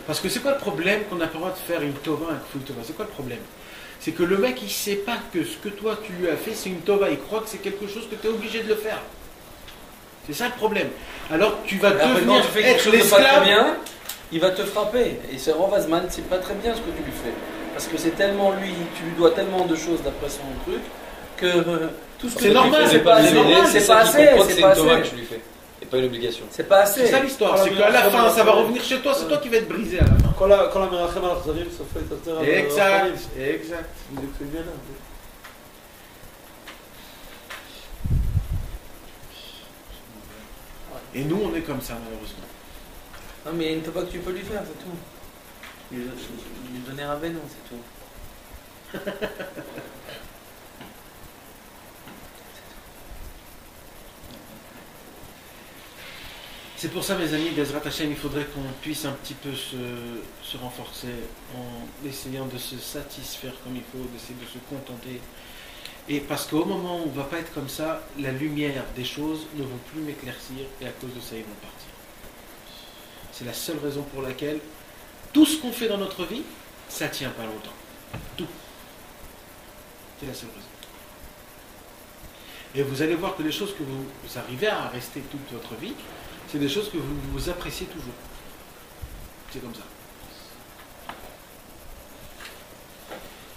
Parce que c'est quoi le problème qu'on n'a pas le droit de faire une tova, un kfouy tova? C'est quoi le problème? C'est que le mec il sait pas que ce que toi tu lui as fait c'est une tova, il croit que c'est quelque chose que tu es obligé de le faire. C'est ça le problème. Alors tu vas devenir tu fais quelque être chose de pas l'esclave. très bien, il va te frapper. Et c'est Rovazman, c'est pas très bien ce que tu lui fais. Parce que c'est tellement lui, tu lui dois tellement de choses d'après son truc, que tout ce que C'est tu normal, fais, c'est pas assez. c'est pas assez, C'est une tova que tu lui fais, et pas une obligation. C'est pas assez. C'est ça l'histoire, c'est qu'à la fin ça va revenir chez toi, c'est toi qui vas être brisé à la fin. Quand la Merachem al-Khzarim se fait Exact. C'est bien là. Et nous on est comme ça malheureusement. Non, mais il y a une tova que tu peux lui faire, c'est tout. Lui donner un bénon, c'est tout. C'est pour ça, mes amis, Bezrat Hashem, il faudrait qu'on puisse un petit peu se renforcer en essayant de se satisfaire comme il faut, d'essayer de se contenter. Et parce qu'au moment où on ne va pas être comme ça, la lumière des choses ne vont plus m'éclaircir et à cause de ça, ils vont partir. C'est la seule raison pour laquelle tout ce qu'on fait dans notre vie, ça ne tient pas longtemps. Tout. C'est la seule raison. Et vous allez voir que les choses que vous arrivez à rester toute votre vie, c'est des choses que vous appréciez toujours. C'est comme ça.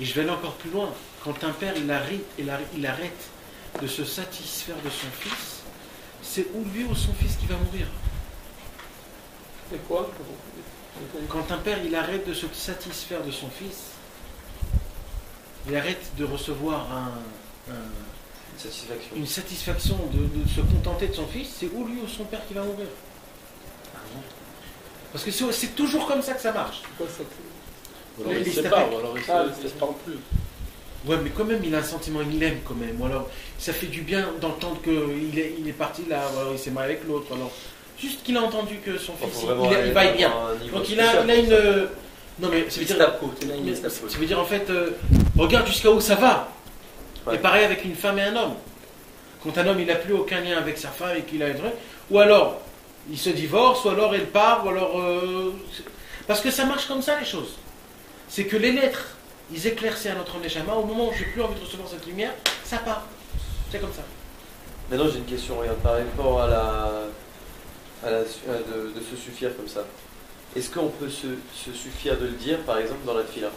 Et je vais aller encore plus loin. Quand un père il arrête de se satisfaire de son fils, c'est ou lui ou son fils qui va mourir. C'est quoi? Quand un père il arrête de se satisfaire de son fils, il arrête de recevoir une satisfaction de se contenter de son fils, c'est ou lui ou son père qui va mourir. Parce que c'est toujours comme ça que ça marche. Ou alors il se sépare, ou alors il ne se parle plus. Ouais, mais quand même, il a un sentiment, il l'aime quand même. Ou alors, ça fait du bien d'entendre qu'il est parti là, ou alors il s'est marié avec l'autre. Alors, juste qu'il a entendu que son fils, il va bien. Donc il a une... Non mais ça veut dire en fait, regarde jusqu'à où ça va. Ouais. Et pareil avec une femme et un homme. Quand un homme il n'a plus aucun lien avec sa femme et qu'il a un truc, ou alors il se divorce, ou alors elle part, ou alors... Parce que ça marche comme ça les choses. C'est que les lettres, ils éclaircissent à notre neshama, au moment où j'ai plus envie de recevoir cette lumière, ça part. C'est comme ça. Maintenant j'ai une question, regarde, par rapport de se suffire comme ça. Est-ce qu'on peut se suffire de le dire, par exemple, dans la fila?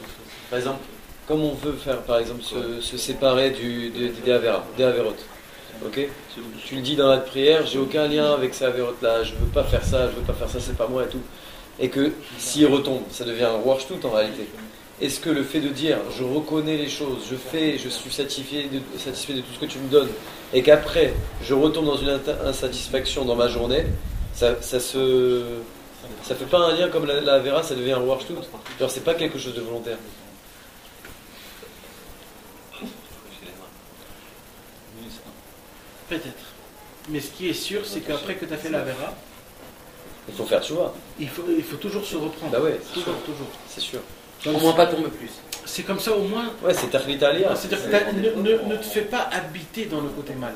Par exemple, comme on veut faire, par exemple, se séparer des avérotes. Ok? Tu le dis dans la prière, j'ai aucun lien avec ces avérotes-là, je veux pas faire ça, c'est pas moi et tout. Et que s'il retombe, ça devient un roi tout en réalité. est-ce que le fait de dire je reconnais les choses, je suis satisfait de tout ce que tu me donnes, et qu'après je retombe dans une insatisfaction dans ma journée, ça fait pas un lien comme la Avera, ça devient un Warshtout. Genre c'est pas quelque chose de volontaire. Peut-être. Mais ce qui est sûr, c'est qu'après que tu as fait la Avera, il faut faire tchouva. Il faut toujours se reprendre. Bah ouais, toujours. C'est sûr. Au moins pas tomber plus. C'est comme ça au moins. Ouais, c'est Tachlit Aliyah. C'est-à-dire que ne te fais pas habiter dans le côté mal.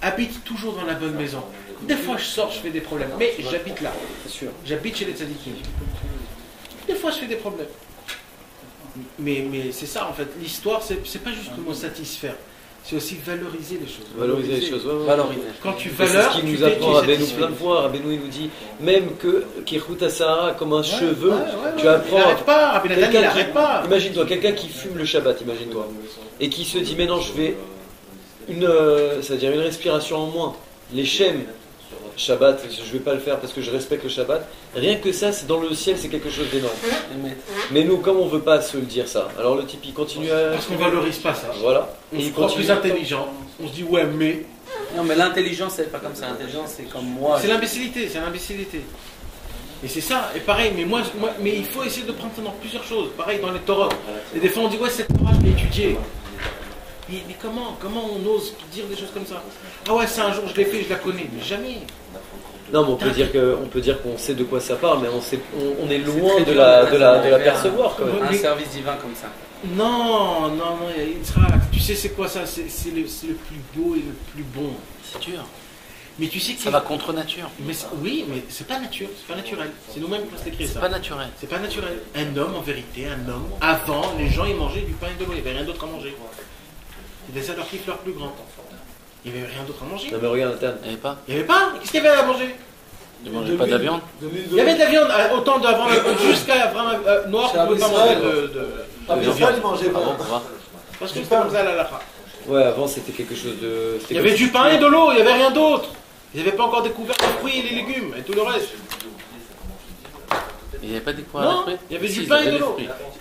Habite toujours dans la bonne maison. Des fois je sors, je fais des problèmes. Mais j'habite là. C'est sûr. J'habite chez les tzadikim. Des fois je fais des problèmes. Mais c'est ça en fait. L'histoire, c'est pas juste me satisfaire. C'est aussi valoriser les choses. Valoriser les choses, ouais. Valoriser. Quand tu valeurs, c'est ce qu'il nous apprend à Rabbeinu plein de fois. Rabbeinu il nous dit, même que Kirchut Sahara comme un cheveu, tu apprends. Il n'arrête pas, il n'arrête pas. Imagine-toi, quelqu'un qui fume le Shabbat, imagine-toi, et qui se dit, mais non, je vais c'est-à-dire une respiration en moins. Les Shem, Shabbat, je ne vais pas le faire parce que je respecte le Shabbat. Rien que ça, c'est dans le ciel, c'est quelque chose d'énorme. Mais nous, comme on ne veut pas se le dire ça, alors le type il continue à. Parce qu'on ne valorise pas ça. Voilà. On se croit plus intelligent. On se dit ouais, mais. Non, mais l'intelligence, c'est pas comme ça. L'intelligence, c'est comme moi. C'est l'imbécilité, Et c'est ça. Et pareil, mais il faut essayer de prendre ça dans plusieurs choses. Pareil dans les Torahs. Et des fois, on dit ouais, cette Torah, je l'ai étudiée. Mais comment on ose dire des choses comme ça? Ah ouais, c'est un jour, je l'ai fait, je la connais. Mais jamais. Non, mais on peut dire qu'on sait de quoi ça parle, mais on est loin de la percevoir quand même. Un service divin comme ça. Non, tu sais c'est quoi ça? C'est le plus beau et le plus bon. C'est dur. Mais tu sais que ça va contre nature. Oui, mais c'est pas naturel. C'est nous-mêmes qui avons écrit ça. C'est pas naturel. C'est pas naturel. Un homme, en vérité, avant, les gens ils mangeaient du pain et de l'eau. Il n'y avait rien d'autre à manger. C'était ça leur kiff leur plus grand. Il n'y avait rien d'autre à manger. Non mais regarde, attends. Il n'y avait pas. Il n'y avait pas. Qu'est-ce qu'il y avait à manger? Ils ne mangeaient pas de la viande. Il y avait de la viande, autant d'Abraham jusqu'à Abraham Noir qu'on ne pouvait pas manger de viande. Il mangeait pas. Parce que c'était comme ça à la fin. Ouais, avant c'était quelque chose de. Il y avait du pain et de l'eau, il n'y avait rien d'autre. Ils n'avaient pas encore découvert les fruits et les légumes et tout le reste. Il n'y avait pas découvert les fruits? Il y avait du pain et de l'eau.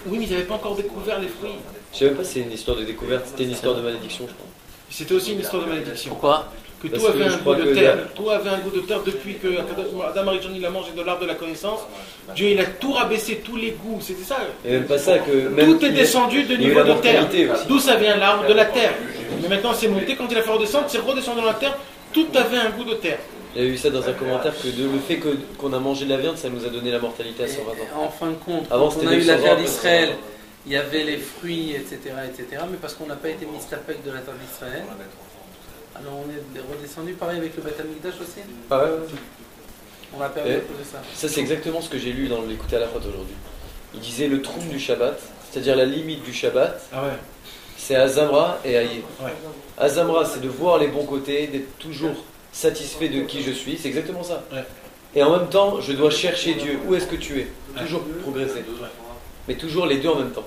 Oui, mais ils n'avaient pas encore découvert les fruits. Je ne sais même pas si c'est une histoire de découverte, c'était une histoire de malédiction, je crois. C'était aussi une histoire de malédiction. Pourquoi? Que tout avait un goût de terre. Tout avait un goût de terre depuis que Adam Arishon il a mangé de l'arbre de la connaissance. Dieu il a tout rabaissé, tous les goûts. C'était ça. Et même pas ça que. Même tout est descendu de niveau de terre. D'où ça vient l'arbre? De la terre. Mais maintenant c'est monté, quand il a fait redescendre, c'est redescendu dans la terre. Tout avait un goût de terre. Il y a eu ça dans un commentaire que le fait qu'on a mangé de la viande, ça nous a donné la mortalité à 120 ans. En fin de compte, avant, on a eu la terre d'Israël, il y avait les fruits, etc. Mais parce qu'on n'a pas été mistapek de la terre d'Israël, alors on est redescendu pareil avec le Beth Amikdash aussi. Ah ouais. On a perdu à cause de ça. Ça c'est exactement ce que j'ai lu dans l'écouter à la faute aujourd'hui. Il disait le trou du Shabbat, c'est-à-dire la limite du Shabbat. Ah ouais. C'est Azamra et Aïe. Ouais. Azamra, c'est de voir les bons côtés, d'être toujours satisfait de qui je suis, c'est exactement ça. Ouais. Et en même temps, je dois chercher Dieu. Où est-ce que tu es? Toujours progresser. Mais toujours les deux en même temps.